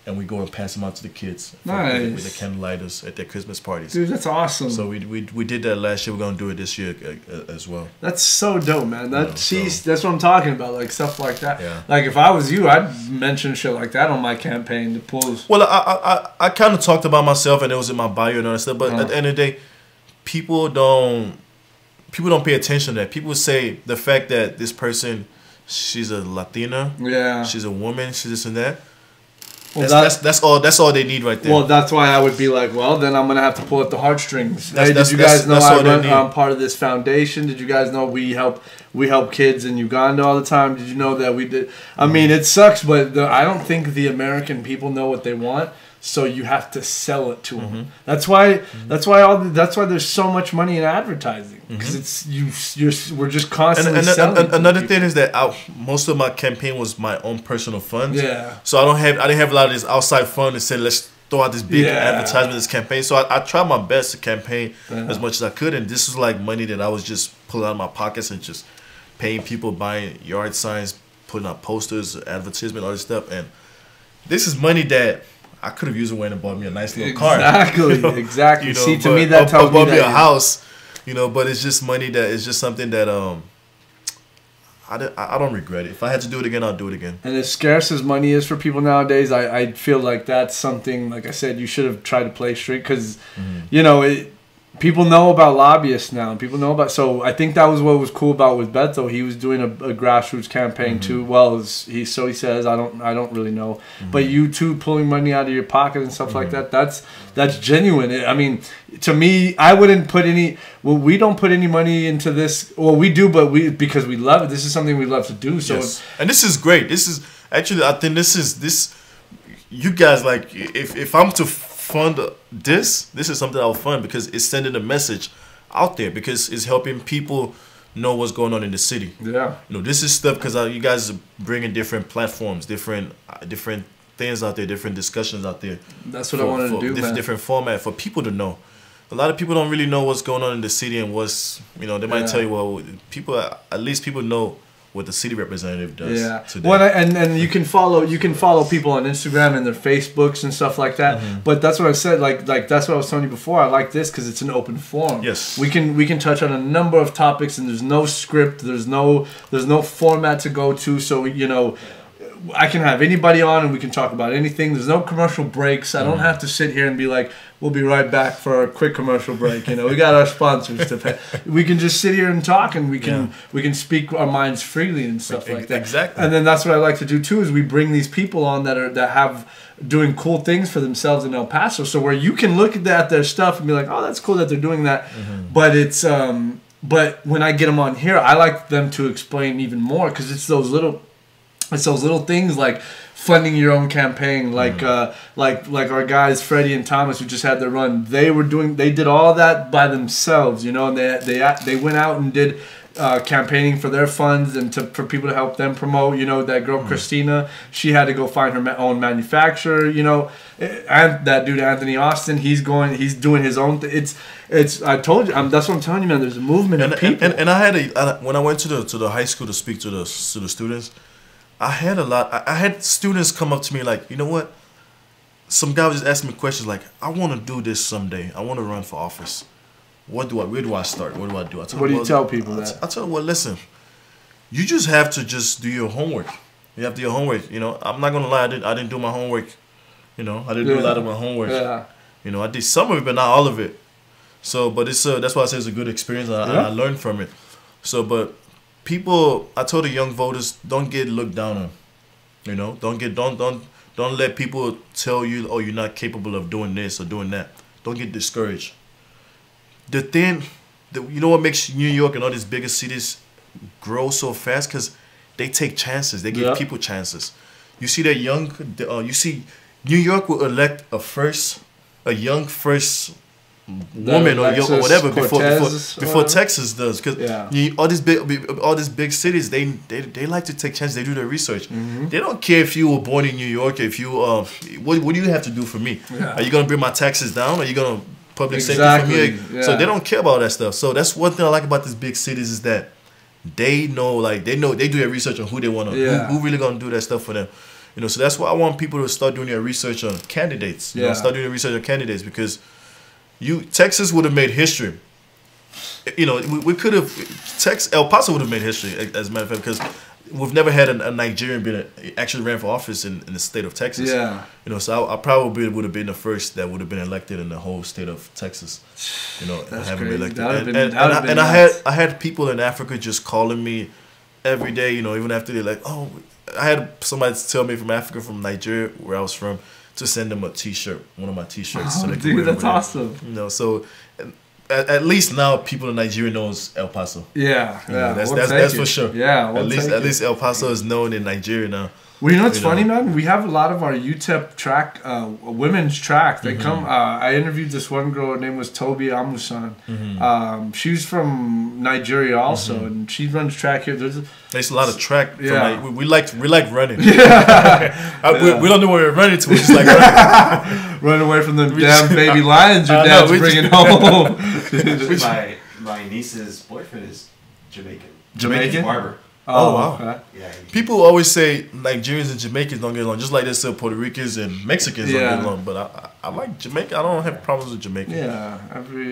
and we go and pass them out to the kids. Nice. With the candlelighters at their Christmas parties. Dude, that's awesome. So we did that last year. We're gonna do it this year as well. That's so dope, man. That's what I'm talking about, like stuff like that. Yeah. Like if I was you, I'd mention shit like that on my campaign to pull. Well, I kind of talked about myself, and it was in my bio and all that stuff. But at the end of the day, people don't pay attention to that. People say the fact that this person, she's a Latina, she's a woman, she's this and that. Well, that's all they need right there. Well, that's why I would be like, well, then I'm gonna have to pull at the heartstrings. Hey, did you guys know I'm part of this foundation? Did you guys know we help kids in Uganda all the time? Did you know that we did? I mean, it sucks, but I don't think the American people know what they want. So you have to sell it to them. That's why there's so much money in advertising, because we're just constantly selling. Another thing is that most of my campaign was my own personal funds. Yeah. So I didn't have a lot of this outside fund and say let's throw out this big advertisement, this campaign. So I tried my best to campaign as much as I could, and this was like money that I was just pulling out of my pockets and just paying people, buying yard signs, putting out posters, advertisement, all this stuff, and this is money that I could have used it when it bought me a nice little car. Exactly. You know, see, to me that tells me bought me a house. You know, but it's just money that is just something that I don't regret it. If I had to do it again, I'll do it again. And as scarce as money is for people nowadays, I feel like that's something, like I said, you should have tried to play straight, because you know people know about lobbyists now, and people know about. So I think that was what was cool about with Beto. He was doing a grassroots campaign too. Well, he says I don't really know, but you too pulling money out of your pocket and stuff like that. That's genuine. I mean, to me, I wouldn't put any. Well, we don't put any money into this. Well, we do, but because we love it. This is something we love to do. So, and this is great. This is actually, I think this. You guys, like, if I'm to fund this is something I'll fund, because it's sending a message out there, because it's helping people know what's going on in the city. Yeah. You know, this is stuff because you guys are bringing different platforms, different things out there, different discussions out there. That's what I wanted to do, man. Different format for people to know. A lot of people don't really know what's going on in the city, and what's, you know, they might tell you, well, at least people know what the city representative does today. Well, and you can follow people on Instagram and their Facebooks and stuff like that. But that's what I said. Like that's what I was telling you before. I like this because it's an open forum. Yes, we can touch on a number of topics, and there's no script. There's no format to go to. So you know, I can have anybody on and we can talk about anything. There's no commercial breaks. I don't have to sit here and be like, we'll be right back for a quick commercial break. You know, we got our sponsors to pay. We can just sit here and talk, and we can speak our minds freely and stuff like that. Exactly. And then that's what I like to do too, is we bring these people on that have doing cool things for themselves in El Paso. So where you can look at their stuff and be like, oh, that's cool that they're doing that. But it's but when I get them on here, I like them to explain even more, because it's those little things like funding your own campaign, like our guys Freddie and Thomas, who just had their run. They did all that by themselves, you know, and they went out and did campaigning for their funds and for people to help them promote. You know, that girl Christina, she had to go find her own manufacturer. You know, and that dude Anthony Austin, he's doing his own. It's I told you, that's what I'm telling you, man. There's a movement of people. And I when I went to the high school to speak to the students, I had students come up to me like, you know what? Some guy was just asking me questions like, I want to do this someday. I want to run for office. Where do I start? What do I do? What do you tell people that? I tell them, well, listen, you just have to just do your homework. You have to do your homework. You know, I'm not going to lie. I didn't do my homework. You know, I didn't do a lot of my homework. Yeah. You know, I did some of it, but not all of it. So, but it's that's why I say it's a good experience. And I learned from it. So, but people, I told the young voters, don't get looked down on. You know, don't let people tell you, oh, you're not capable of doing this or doing that. Don't get discouraged. You know what makes New York and all these bigger cities grow so fast? Because they take chances. They give people chances. You see that you see New York will elect a young first woman or Alexis whatever Cortez before or- Texas does, because all these big cities they like to take chances. They do their research. They don't care if you were born in New York. If you what do you have to do for me? Are you gonna bring my taxes down? Are you gonna public safety for me? So they don't care about that stuff. So that's one thing I like about these big cities is that they know they do their research on who they want to who really gonna do that stuff for them. You know, so that's why I want people to start doing their research on candidates. You know, start doing their research on candidates because Texas would have made history. You know, we could have El Paso would have made history as a matter of fact because we've never had a Nigerian actually ran for office in the state of Texas. Yeah. You know, so I probably would have been the first that would have been elected in the whole state of Texas. You know, that's having crazy. been elected. And I had people in Africa just calling me every day. You know, even after they're like, oh. I had somebody tell me from Africa, from Nigeria, where I was from, to send them a T-shirt, one of my T-shirts. Oh, so they dude, that's awesome. You know, so at least now people in Nigeria knows El Paso. Yeah, you know, that's for sure. Yeah, at least El Paso is known in Nigeria now. Well, you know what's funny, man? We have a lot of our UTEP track, women's track. They come. I interviewed this one girl. Her name was Toby Amusan. She's from Nigeria also, and she runs track here. There's a lot of track. Yeah, we like running. Yeah, we don't know where we're running to. We just like running. Run away from the damn baby lions your dad's bringing home. my niece's boyfriend is Jamaican. Jamaican barber. Oh wow! Okay. Yeah, people always say Nigerians and Jamaicans don't get along, just like they say Puerto Ricans and Mexicans don't get along. But I like Jamaica. I don't have problems with Jamaica. Yeah,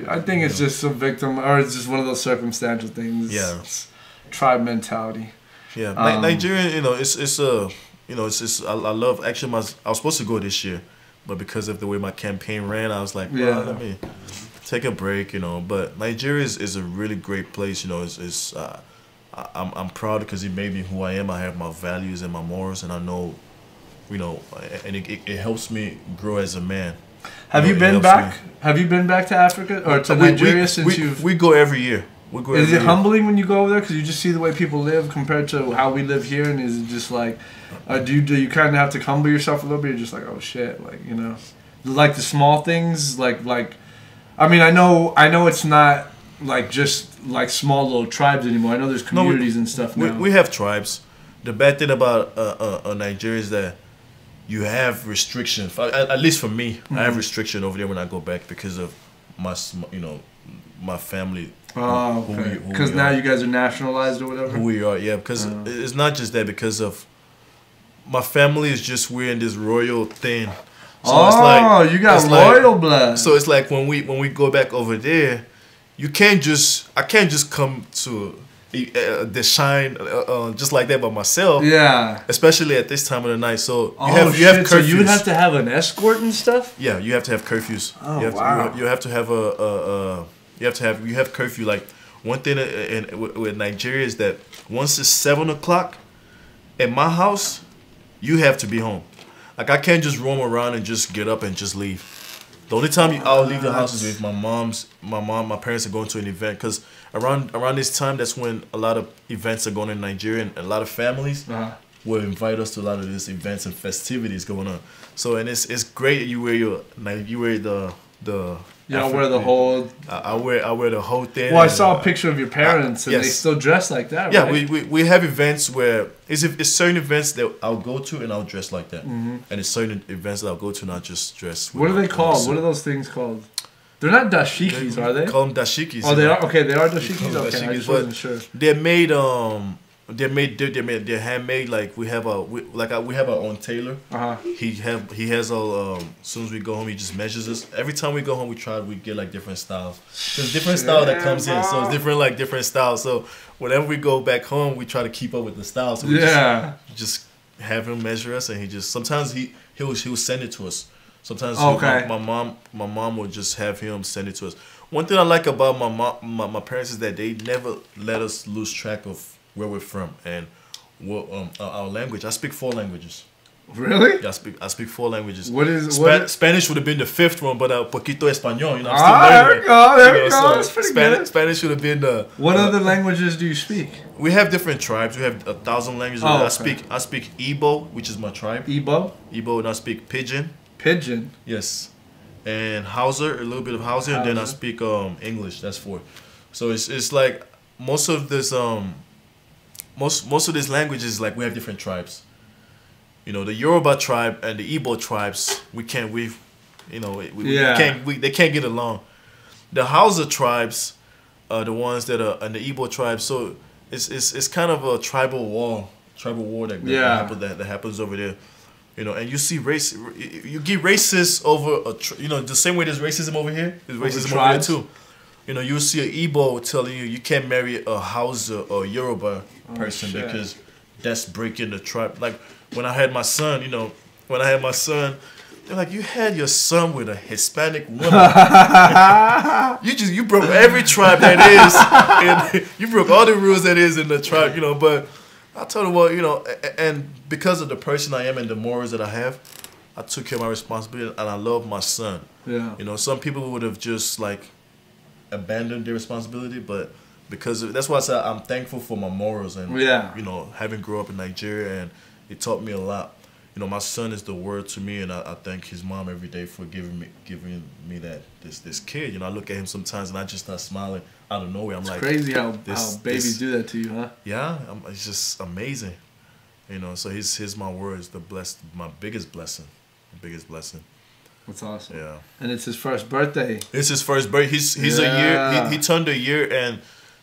I think it's just a victim, or it's just one of those circumstantial things. Yeah, it's tribe mentality. Yeah, Nigerian. You know, I love. Actually, I was supposed to go this year, but because of the way my campaign ran, I was like, well, let me take a break. You know, but Nigeria is a really great place. You know, I'm proud because it made me who I am. I have my values and my morals, and I know, you know, and it helps me grow as a man. Have you been back? Have you been back to Africa or to Nigeria since you've? We go every year. Is it humbling when you go over there because you just see the way people live compared to how we live here, and is it just like, do you kind of have to humble yourself a little bit? You're just like, oh shit, like, you know, like the small things, like, I mean, I know it's not like just like small little tribes anymore. I know there's communities and stuff now. We have tribes. The bad thing about Nigeria is that you have restriction. At least for me, I have restriction over there when I go back because of my family. Oh, okay. Because now you guys are nationalized or whatever. Who we are, yeah. Because it's not just that. Because of my family is just wearing this royal thing. So it's like, you got royal blood. So it's like when we go back over there. I can't just come to the shine just like that by myself. Yeah. Especially at this time of the night. So you have curfews. So you would have to have an escort and stuff? Yeah, you have to have curfews. Oh, you have to have you have curfew. Like one thing with Nigeria is that once it's 7 o'clock at my house, you have to be home. Like I can't just roam around and just get up and just leave. The only time I'll leave the house is if my parents are going to an event, because around this time, that's when a lot of events are going on in Nigeria, and a lot of families will invite us to a lot of these events and festivities going on. So, and it's great that you wear the you don't wear the whole. I wear the whole thing. Well, I saw a picture of your parents, and they still dress like that. Yeah, right? we have events where it's certain events that I'll go to and I'll dress like that, and it's certain events that I'll go to and I'll just dress. What are they called? What are those things called? They're not dashikis, are they? Call them dashikis. Oh, they are. Okay, they are dashikis. Okay, I just wasn't sure. They're made. They're handmade. Like we have our own tailor. He has all. As soon as we go home, he just measures us. Every time we go home, we get like different styles. There's different style that comes in, so it's different styles. So whenever we go back home, we try to keep up with the style. So we just have him measure us, and he just sometimes he'll send it to us. Sometimes my mom will just have him send it to us. One thing I like about my parents is that they never let us lose track of where we're from and what our language. I speak 4 languages. Really? Yeah, I speak 4 languages. Spanish would have been the 5th one, but poquito español. You know, I'm still learning. There we go. That's pretty good. Spanish would have been the. What other languages do you speak? We have different tribes. We have 1,000 languages. I speak Igbo, which is my tribe. Igbo, and I speak Pidgin. Pidgin. Yes. and Hausa, a little bit of Hausa, and then I speak English. That's 4. So it's like most of this most of these languages, like we have different tribes. You know, the Yoruba tribe and the Igbo tribes, they can't get along. The Hausa tribes are the ones that are, and the Igbo tribes. So it's kind of a tribal war that happens over there. You know, and you see you get racist over the same way there's racism over here. There's racism over here too. You know, you see an Igbo telling you can't marry a Hausa or Yoruba person because that's breaking the tribe. Like when I had my son, they're like, you had your son with a Hispanic woman. you broke every tribe that is, and you broke all the rules that is in the tribe. You know, but I told him, well, and because of the person I am and the morals that I have, I took care of my responsibility, and I love my son. Yeah. You know, some people would have just like abandoned their responsibility, but that's why I said I'm thankful for my morals and having grown up in Nigeria, and it taught me a lot. You know, my son is the world to me, and I thank his mom every day for giving me this kid. You know, I look at him sometimes and I just start smiling out of nowhere. I'm like, crazy how babies do that to you, huh? Yeah, it's just amazing. You know, so he's my words, my biggest blessing, That's awesome. Yeah. And it's his first birthday. It's his first birthday. He's a year. He turned a year and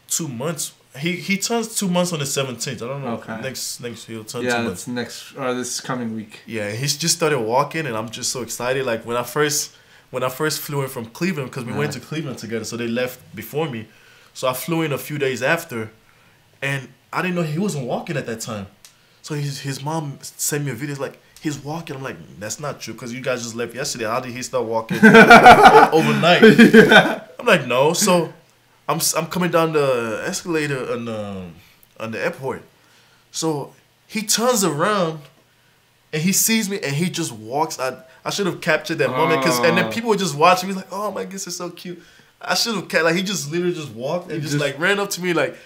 2 months. He turns 2 months on the 17th. I don't know. Okay. Next he'll turn 2 months. Yeah, this coming week. Yeah, he's just started walking, and I'm just so excited. Like when I first flew in from Cleveland, because we went to Cleveland together, so they left before me. So I flew in a few days after, and I didn't know he wasn't walking at that time. So his mom sent me a video. It's like, he's walking. I'm like, that's not true, because you guys just left yesterday. How did he start walking overnight? Yeah. I'm like, no. So I'm coming down the escalator on the airport. So he turns around and he sees me and he just walks. I should have captured that moment, and then people were just watching me like, oh my goodness, it's so cute. I should have like he just literally just walked and just like ran up to me like.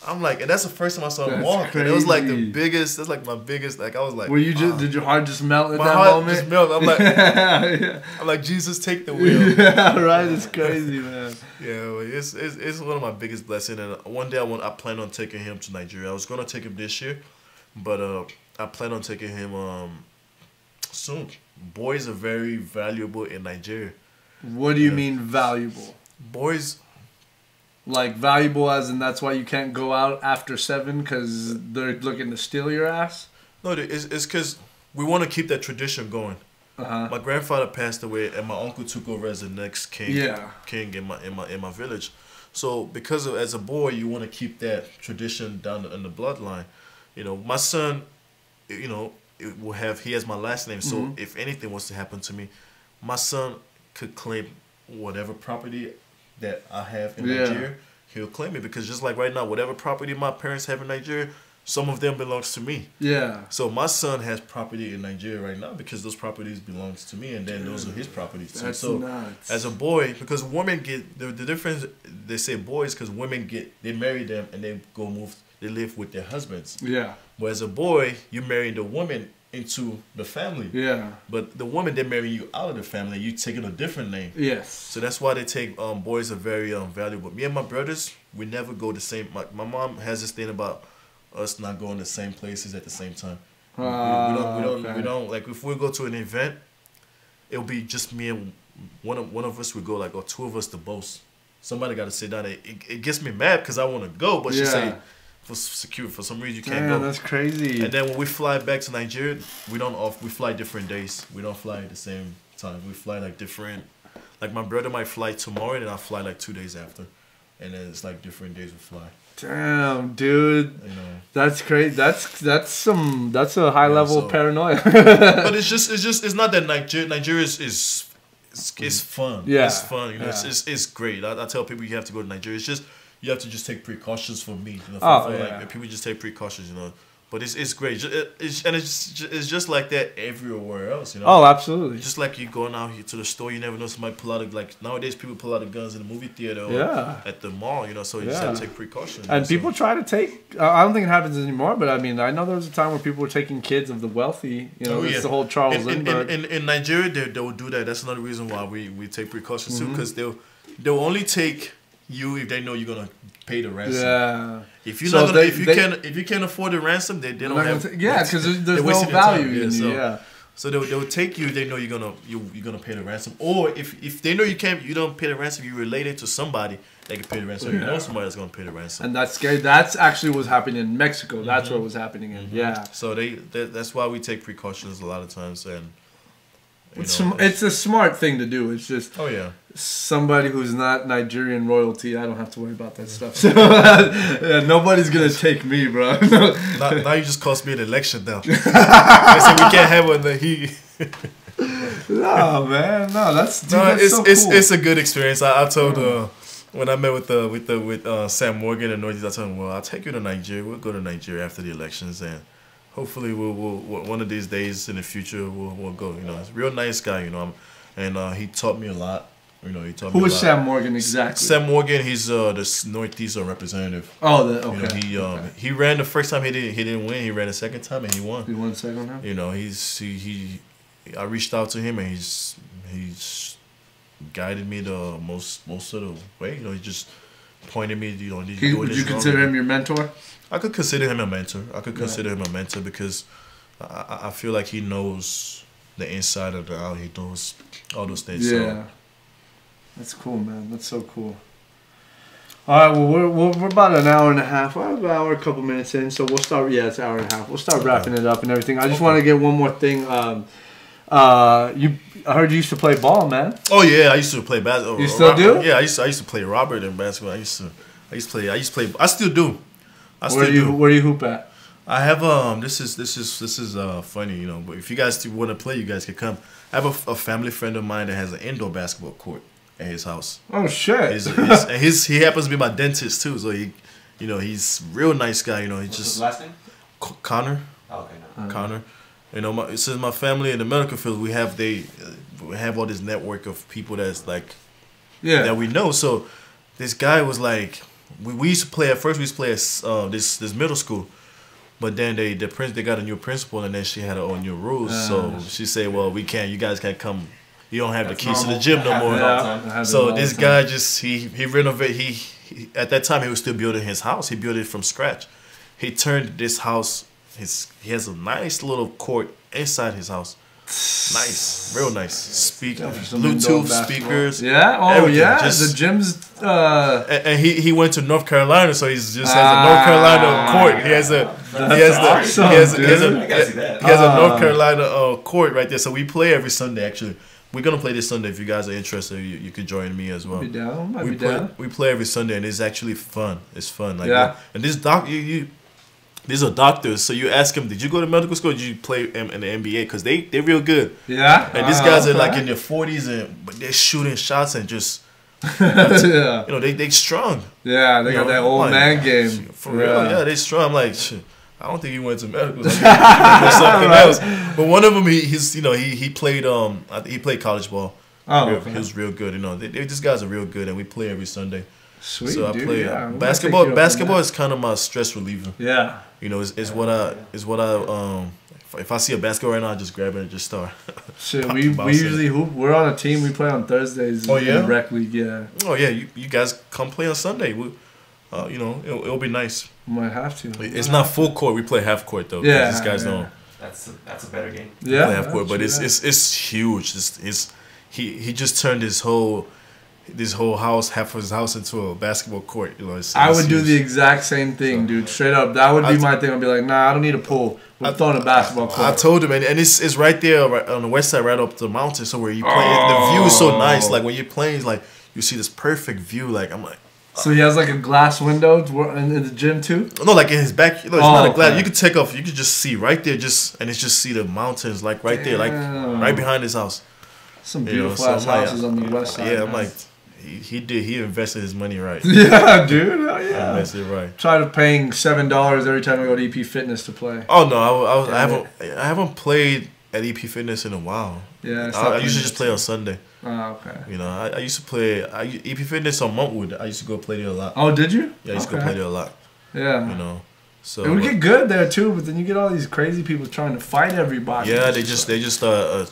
I'm like, and that's the first time I saw him walk. And it was like the biggest. That's like my biggest. Like I was like, did your heart just melt at that moment? My heart just melted. I'm like, I'm like, Jesus, take the wheel. Yeah, right. It's crazy, man. Yeah, well, it's one of my biggest blessings. And one day I plan on taking him to Nigeria. I was gonna take him this year, but I plan on taking him soon. Boys are very valuable in Nigeria. What do you mean valuable? Boys. Like valuable as in that's why you can't go out after 7 because they're looking to steal your ass? No, it's because we want to keep that tradition going. My grandfather passed away, and my uncle took over as the next king. Yeah. King in my village. So because as a boy, you want to keep that tradition down in the bloodline. You know, my son, you know, he has my last name. So if anything was to happen to me, my son could claim whatever property that I have in Nigeria, he'll claim it, because just like right now, whatever property my parents have in Nigeria, some of them belongs to me. Yeah. So my son has property in Nigeria right now because those properties belongs to me, and then those are his properties too. That's so nuts. As a boy, because women get the difference, they say boys because women they marry them and they live with their husbands. Yeah. But as a boy, you marry the woman into the family. Yeah. But the woman, they marry you out of the family. You taking a different name. Yes. So that's why they take boys are very valuable. Me and my brothers, we never go the same. My mom has this thing about us not going the same places at the same time. We don't like if we go to an event, it'll be just me and one of us would go, like, or 2 of us to boast. Somebody got to sit down. It gets me mad because I want to go, but she say, for security, for some reason you can't go. That's crazy. And then when we fly back to Nigeria, we fly different days. We don't fly at the same time. We fly like different. Like my brother might fly tomorrow, and I fly like 2 days after, and then it's like different days we fly. Damn, dude. You know. That's crazy. That's a high level paranoia. But it's not that Nigeria is fun. Yeah. It's fun. You know, it's great. I tell people you have to go to Nigeria. It's just you have to just take precautions for me. You know, like people just take precautions, you know. But it's great. It's just like that everywhere else, you know. Oh, absolutely. Just like you going out here to the store, you never know somebody pull out like nowadays people pull out the guns in the movie theater or at the mall, you know. So you just have to take precautions. And people try to take. I don't think it happens anymore, but I mean, I know there was a time where people were taking kids of the wealthy. You know, it's the whole Charles Lindbergh. In Nigeria, they will do that. That's another reason why we take precautions too, because they'll only take you if they know you're gonna pay the ransom. Yeah. If you're not gonna, if you can't afford the ransom, they don't have. Because there's no value in you. Yeah. So they'll take you if they know you're gonna pay the ransom, or if they know you don't pay the ransom, you related to somebody that can pay the ransom. You know somebody that's gonna pay the ransom. And that's scary. That's actually what's happening in Mexico. That's what was happening in. Yeah. So that's why we take precautions a lot of times, and it's a smart thing to do. It's just somebody who's not Nigerian royalty. I don't have to worry about that stuff. So nobody's gonna take me, bro. now you just cost me an election now. They said we can't have one. No, man, no, that's so cool. It's a good experience. I told when I met with Sam Morgan in Northeast, I told him, well, I'll take you to Nigeria. We'll go to Nigeria after the elections, and hopefully we'll one of these days in the future we'll go. You know, he's a real nice guy. You know, and he taught me a lot. You know, he taught me. Who is Sam Morgan exactly? Sam Morgan, he's the Northeast representative. Oh, okay. You know, he ran the first time. He didn't win. He ran the second time and he won. He won the second time. You know, I reached out to him and he's guided me the most of the way. You know, he just pointed me. You know, would you consider him your mentor? I could consider him a mentor. Because I feel like he knows the inside of the out. He knows all those things. Yeah. So. That's cool, man. That's so cool. All right, well, we're about an hour and a half. Well, an hour, a couple minutes in, so we'll start. Yeah, it's an hour and a half. We'll start wrapping it up and everything. I just want to get one more thing. I heard you used to play ball, man. Oh yeah, I used to play basketball. You still do? Yeah, I used to play Robert in basketball. I used to play. I still do. Where do you hoop at? I have This is funny, you know. But if you guys want to play, you guys can come. I have a family friend of mine that has an indoor basketball court at his house. Oh shit! He happens to be my dentist too, so he's a real nice guy. You know, What's his last name? Connor. Oh, okay, no. Connor. You know, since my family in the medical field, we have all this network of people that's like, that we know. So this guy was like, we used to play at first. We used to play at this middle school, but then they got a new principal, and then she had her own new rules. So she said, well, we can't. You guys can't come. You don't have the keys to the gym no more. So this guy just he renovated. He at that time he was still building his house. He built it from scratch. He turned this house. He has a nice little court inside his house. Nice, real nice. Bluetooth speakers. Yeah. Oh everything. yeah. The gym's. And he went to North Carolina, so he just has a North Carolina court. He has a North Carolina court right there. So we play every Sunday. Actually, we're gonna play this Sunday. If you guys are interested, you could join me as well. We play every Sunday, and it's actually fun. It's fun. Like and this these are doctors, so you ask them, did you go to medical school or did you play in the NBA? Because they're real good. Yeah. And these guys are like in their 40s, but they're shooting shots and just, you know, they strong. Yeah, they got that old man game. For real, yeah, they strong. I'm like, shit, I don't think he went to medical school or something else. But one of them, he played college ball. Oh, He was real good. You know, these guys are real good, and we play every Sunday. Sweet, so I dude, play basketball. Basketball is kind of my stress reliever. Yeah. You know, it's what I if I see a basketball right now, I just grab it and just start. Shit, we usually hoop. We're on a team. We play on Thursdays. Oh yeah. In rec league, yeah. Oh yeah, you guys come play on Sunday. You know, it'll be nice. We might have to. It's not full court. We play half court though. Yeah. These guys don't. That's a better game. Yeah. Play half court, but it's huge. He just turned his whole house, half of his house, into a basketball court. You know, I would do the exact same thing, dude. Straight up, that would be my thing. I'd be like, nah, I don't need a pool. We're throwing a basketball court. I told him, and it's right there, right on the west side, right up the mountain. So where you play, the view is so nice. Like when you're playing, like you see this perfect view. Like I'm like. So he has like a glass window in the gym too. No, like in his back. You know, it's not a glass. You could take off. You could just see right there, just see the mountains, like right there, like right behind his house. Some beautiful ass houses on the west side. Yeah, I'm like, he did. He invested his money right. Yeah, dude. Oh, yeah. Invested it right. Tried paying $7 every time I go to EP Fitness to play. Oh no, I haven't played at EP Fitness in a while. Yeah, I used to just play on Sunday. Oh, okay. You know, I used to play EP Fitness on Montwood. I used to go play there a lot. Oh, did you? Yeah, I used to go play there a lot. Yeah. You know, so it would get good there too, but then you get all these crazy people trying to fight everybody. yeah, they just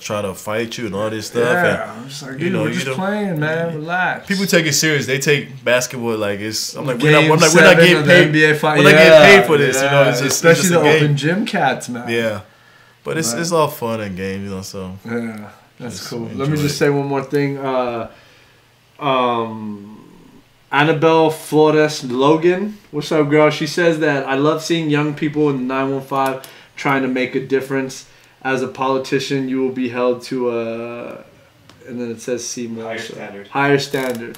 try to fight you and all this stuff. Yeah, And, I'm just like, you dude, know, we're just playing, man. Relax. people take it serious. They take basketball like it's. I'm like, Game we're not getting of paid. the NBA fight. We're not getting paid for this. You know, it's just, especially it's just the a game. open gym cats, man. Yeah, but it's Right. it's all fun and games, you know. So Yeah, that's Just cool. Let enjoy me just it. say one more thing. Annabelle Flores Logan, what's up, girl? She says that I love seeing young people in the 915 trying to make a difference. As a politician, you will be held to a, and then it says see more. Higher so- standard. Higher standard.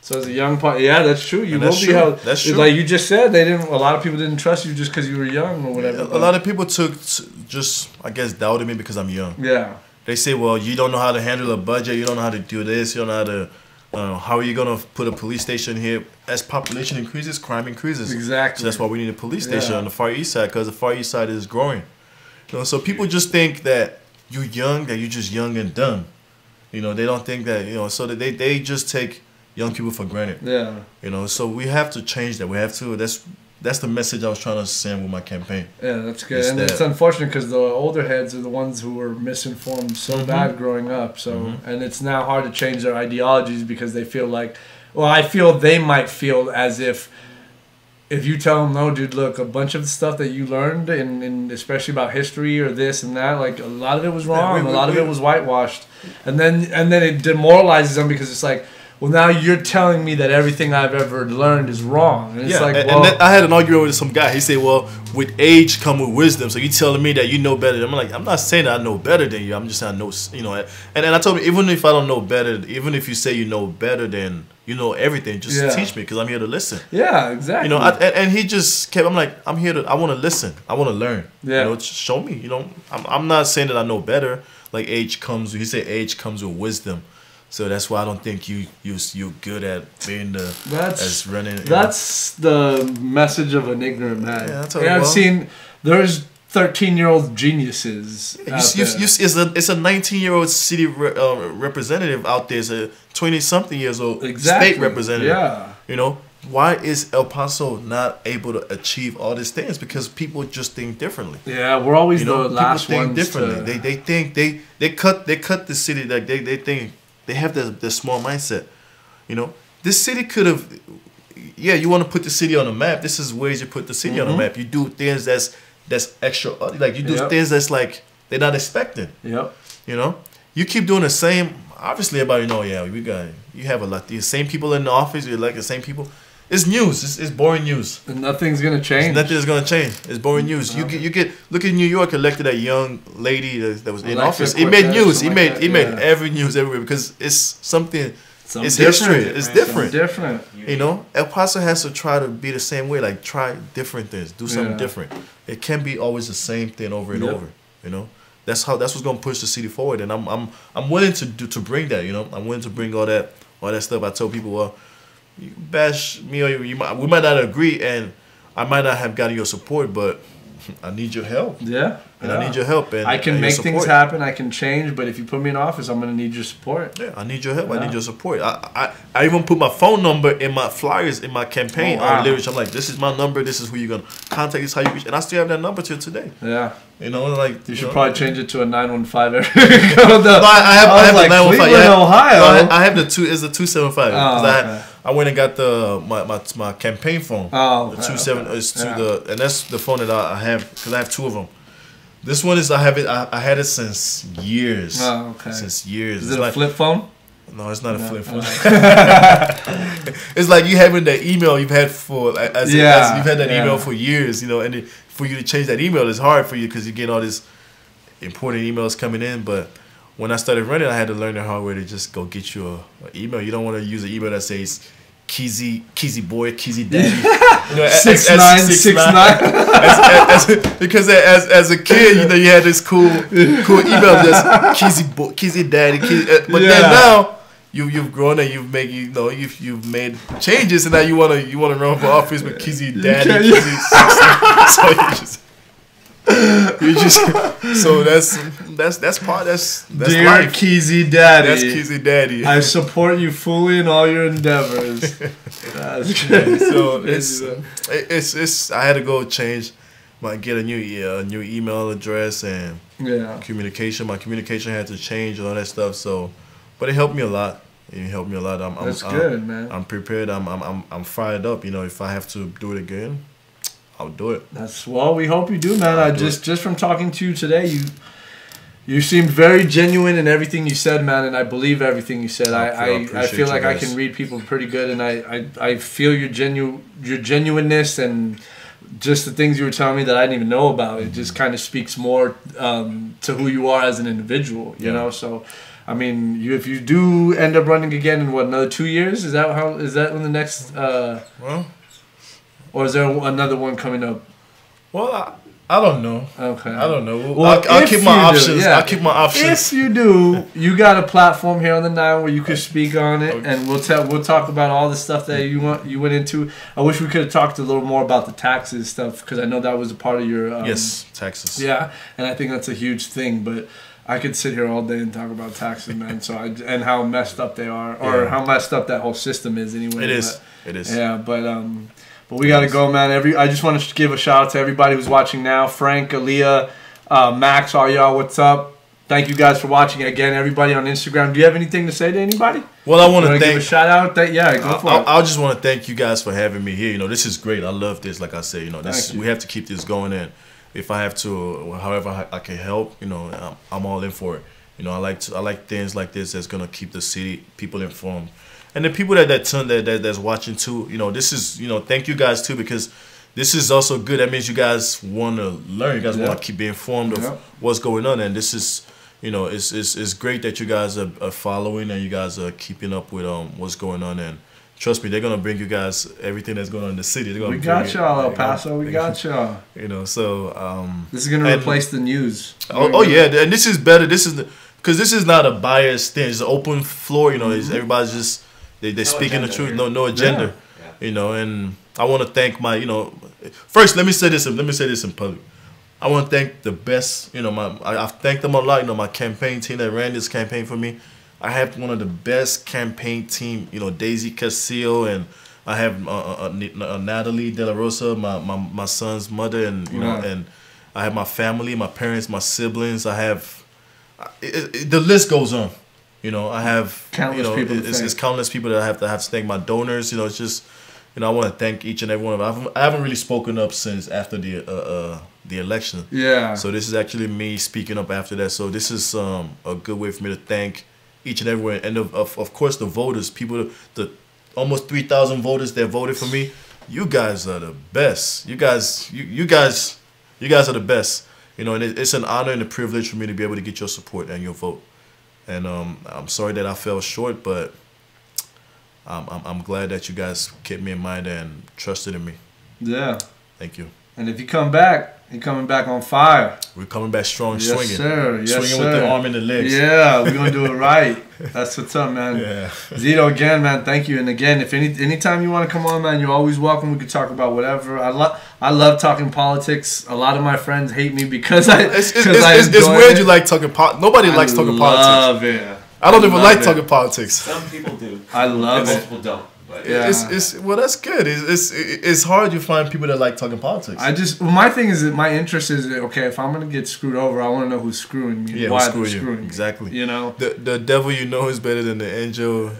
So as a young yeah, that's true. You And will that's be true. held. That's true. Like you just said, they didn't. A lot of people didn't trust you just because you were young or whatever. a lot of people just I guess doubted me because I'm young. Yeah. They say, well, you don't know how to handle a budget. You don't know how to do this. You don't know how to. How are you gonna put a police station here? As population increases, crime increases. Exactly. So that's why we need a police station Yeah. on the Far East Side, because the Far East Side is growing. You know, so people just think that you're young, that you're just young and dumb. You know, they don't think that, you know, so that they just take young people for granted. Yeah. You know, so we have to change that. We have to. That's the message I was trying to send with my campaign. Yeah, that's good. It's And that- it's unfortunate because the older heads are the ones who were misinformed so Mhm. bad growing up. So, Mhm. and it's now hard to change their ideologies because they feel like, well, I feel they might feel as if you tell them, no, dude, look, a bunch of the stuff that you learned, in especially about history or this and that, like a lot of it was wrong. A lot of it was whitewashed, and then it demoralizes them because it's like, well, now you're telling me that everything I've ever learned is wrong. And it's like, and, well, I had an argument with some guy. He said, well, with age come with wisdom. So you telling me that you know better. I'm like, I'm not saying that I know better than you. I'm just saying I know, you know. And I told him, even if I don't know better, even if you say you know better than you know everything, just Yeah. teach me because I'm here to listen. yeah, exactly. You know, and he just kept, I'm like, I'm here to, I want to listen. I want to learn. Yeah. You know, just show me. You know, I'm not saying that I know better. Like age comes, he said age comes with wisdom. So that's why I don't think you're good at being as running. You know. That's the message of an ignorant man. Yeah, that's And all I've well. seen there's 13-year-old geniuses. out there. It's a 19-year-old city representative out there. It's a 20-something years old Exactly. state representative. Yeah. You know, why is El Paso not able to achieve all these things? Because people just think differently. Yeah, we're always You know, the people last think ones differently. to- They think they cut the city, like they think they have the small mindset. You know, this city could have. Yeah, you want to put the city on the map. This is ways you put the city on the map. You do things that's extra, like you do Yep. things that's like they're not expecting. Yep. You know, you keep doing the same. Obviously, everybody know. Yeah, you have a lot. The same people in the office. You like the same people. It's news. It's boring news. And nothing's gonna change. Nothing's gonna change. It's boring news. You get look at New York elected that young lady that was in Alexa office. He made Cortez, news. He something made like he that, made yeah. every news everywhere because it's something. Something It's different. history. It's different. Different. You know, El Paso has to try to be the same way. Like try different things. Do something Yeah. different. It can't be always the same thing over and Yep. over. You know, that's what's gonna push the city forward. And I'm willing to bring that. You know, I'm willing to bring all that stuff. I tell people, well, you bash me or we might not agree, and I might not have gotten your support, but I need your help. Yeah. And yeah. I need your help. And I can and your make things support. happen. I can change. But if you put me in office, I'm gonna need your support. Yeah, I need your help. I Yeah. need your support. I even put my phone number in my flyers in my campaign Oh, wow. on lyrics. I'm like, this is my number. This is who you're gonna contact. This is how you reach. And I still have that number till today. Yeah. You know, like You should know? probably change it to a 915 area code. No, I have like, the 915. Cleveland, Yeah. Ohio. No, I have the two. It's the 275. Oh, 'Cause okay. I went and got my campaign phone. Oh, The okay, 27 okay. is to Yeah. and that's the phone that I have because I have two of them. This one is I have it. I had it since years. Oh, okay. Since years. Is It's it a like, flip phone? No, it's not a flip phone. Oh. It's like you having that email you've had for as you've had that Yeah. email for years, you know, and for you to change that email is hard for you because you get all these important emails coming in. But when I started running, I had to learn the hard way to just go get you a email. You don't want to use an email that says Kizzy boy, Kizzy daddy. You know, 6969. because as a kid, you know, you had this cool email just Kizzy boy, Kizzy daddy, Kizzy, but Yeah. then now you've grown and you've made you've made changes, and now you wanna run for office with Kizzy Daddy, Kizzy Sister. So that's Dear life. Kizzy Daddy. That's Kizzy Daddy. I support you fully in all your endeavors. That's great. So it's I had to go change get a new email address and communication. My communication had to change and all that stuff. So, but it helped me a lot. That's good, man. I'm prepared. I'm fired up. If I have to do it again, I'll do it. Well, we hope you do, man. Just from talking to you today, you seemed very genuine in everything you said, man, and I believe everything you said. I feel like I can read people pretty good, and I feel your genuineness and just the things you were telling me that I didn't even know about. It just kind of speaks more to who you are as an individual, you know. So, I mean, if you do end up running again in another 2 years, is that when the next? Or is there another one coming up? Well, I don't know. Okay. I don't know. Well, I'll keep my options. I'll keep my options. If you do, you got a platform here on the 9 where you can speak on it, and we'll talk about all the stuff that you went into. I wish we could have talked a little more about the taxes stuff, because I know that was a part of your yes, taxes. Yeah, and I think that's a huge thing. But I could sit here all day and talk about taxes, man. And how messed up they are, or how messed up that whole system is anyway. It is. It is. Yeah, but we gotta go, man. I just want to give a shout out to everybody who's watching now. Frank, Aaliyah, Max, all y'all, what's up? Thank you guys for watching. Again, everybody on Instagram. Do you have anything to say to anybody? Well, I want to thank. Give a shout out. Go for it. I just want to thank you guys for having me here. This is great. I love this. Like I said, we have to keep this going. And if I have to, however I can help, I'm all in for it. I like things like this that's gonna keep the city people informed. And the people that's watching too, this is, thank you guys too, because this is also good. That means you guys want to learn. You guys want to keep being informed of what's going on. And this is, it's great that you guys are following and you guys are keeping up with what's going on. And trust me, they're gonna bring you guys everything that's going on in the city. We got y'all, El Paso. We got y'all. So this is gonna replace the news. Oh yeah, and this is better. Because this is not a biased thing. It's an open floor. Everybody's just. They're speaking the truth, no agenda, and I want to thank my, first let me say this in public. I want to thank the best, I've thanked them a lot, my campaign team that ran this campaign for me. I have one of the best campaign team, Daisy Castillo, and I have Natalie De La Rosa, my son's mother, and and I have my family, my parents, my siblings. I have the list goes on. I have countless people. It's countless people that I have to thank. My donors. It's just, I want to thank each and every one of them. I haven't really spoken up since after the election. Yeah. So this is actually me speaking up after that. So this is a good way for me to thank each and every one, and of course the voters, people, the almost 3,000 voters that voted for me. You guys are the best. You guys are the best. And it's an honor and a privilege for me to be able to get your support and your vote. And I'm sorry that I fell short, but I'm glad that you guys kept me in mind and trusted in me. Yeah. Thank you. And if you come back, you're coming back on fire. We're coming back strong, yes, swinging. Sir. Yes, swinging with the arm and the legs. Yeah, we're going to do it right. That's what's up, man. Yeah. Zito, again, man, thank you. And again, if anytime you want to come on, man, you're always welcome. We could talk about whatever. I love talking politics. A lot of my friends hate me because it's weird you like talking politics. Nobody likes talking politics. I don't even like talking politics. Some people do. I love it. Most people don't. But yeah. Well, that's good. It's hard to find people that like talking politics. My thing is that my interest is that, okay, if I'm gonna get screwed over, I want to know who's screwing me. Yeah, why they're screwing me. Exactly. The devil you know is better than the angel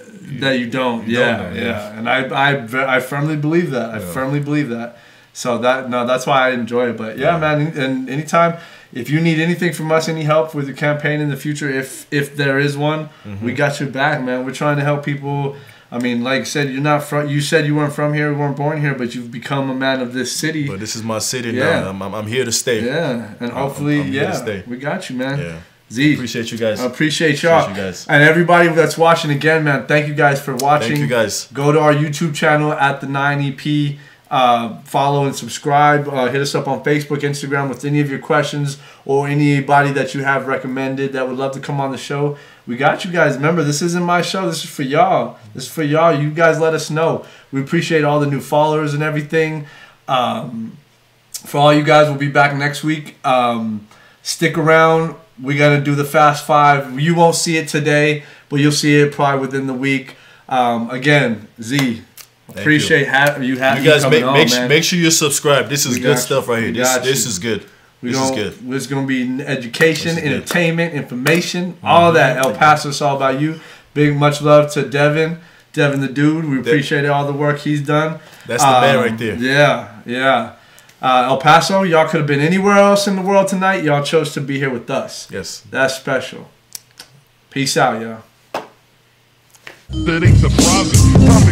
that you don't. Yeah. And I firmly believe that. I firmly believe that. So that's why I enjoy it. But yeah, man. And anytime. If you need anything from us, any help with the campaign in the future, if there is one, we got your back, man. We're trying to help people. I mean, like I said, you said you weren't from here, you weren't born here, but you've become a man of this city. But this is my city now. I'm here to stay. Yeah, and hopefully, I'm here to stay. We got you, man. Yeah. Z. Appreciate you guys. I appreciate y'all. Appreciate you guys. And everybody that's watching again, man, thank you guys for watching. Thank you guys. Go to our YouTube channel at the 9EP. Follow and subscribe. Hit us up on Facebook, Instagram with any of your questions or anybody that you have recommended that would love to come on the show. We got you guys. Remember, this isn't my show. This is for y'all. This is for y'all. You guys let us know. We appreciate all the new followers and everything. For all you guys, we'll be back next week. Stick around. We got to do the Fast Five. You won't see it today, but you'll see it probably within the week. Again, Z, appreciate you guys coming on, man. make sure you subscribe. This is good stuff right here. This is good. This is good. It's going to be education, entertainment, information, all that. El Paso, it's all about you. Big much love to Devin. Devin the dude. We appreciate all the work he's done. That's the man right there. Yeah. El Paso, y'all could have been anywhere else in the world tonight. Y'all chose to be here with us. Yes. That's special. Peace out, y'all. That ain't surprising.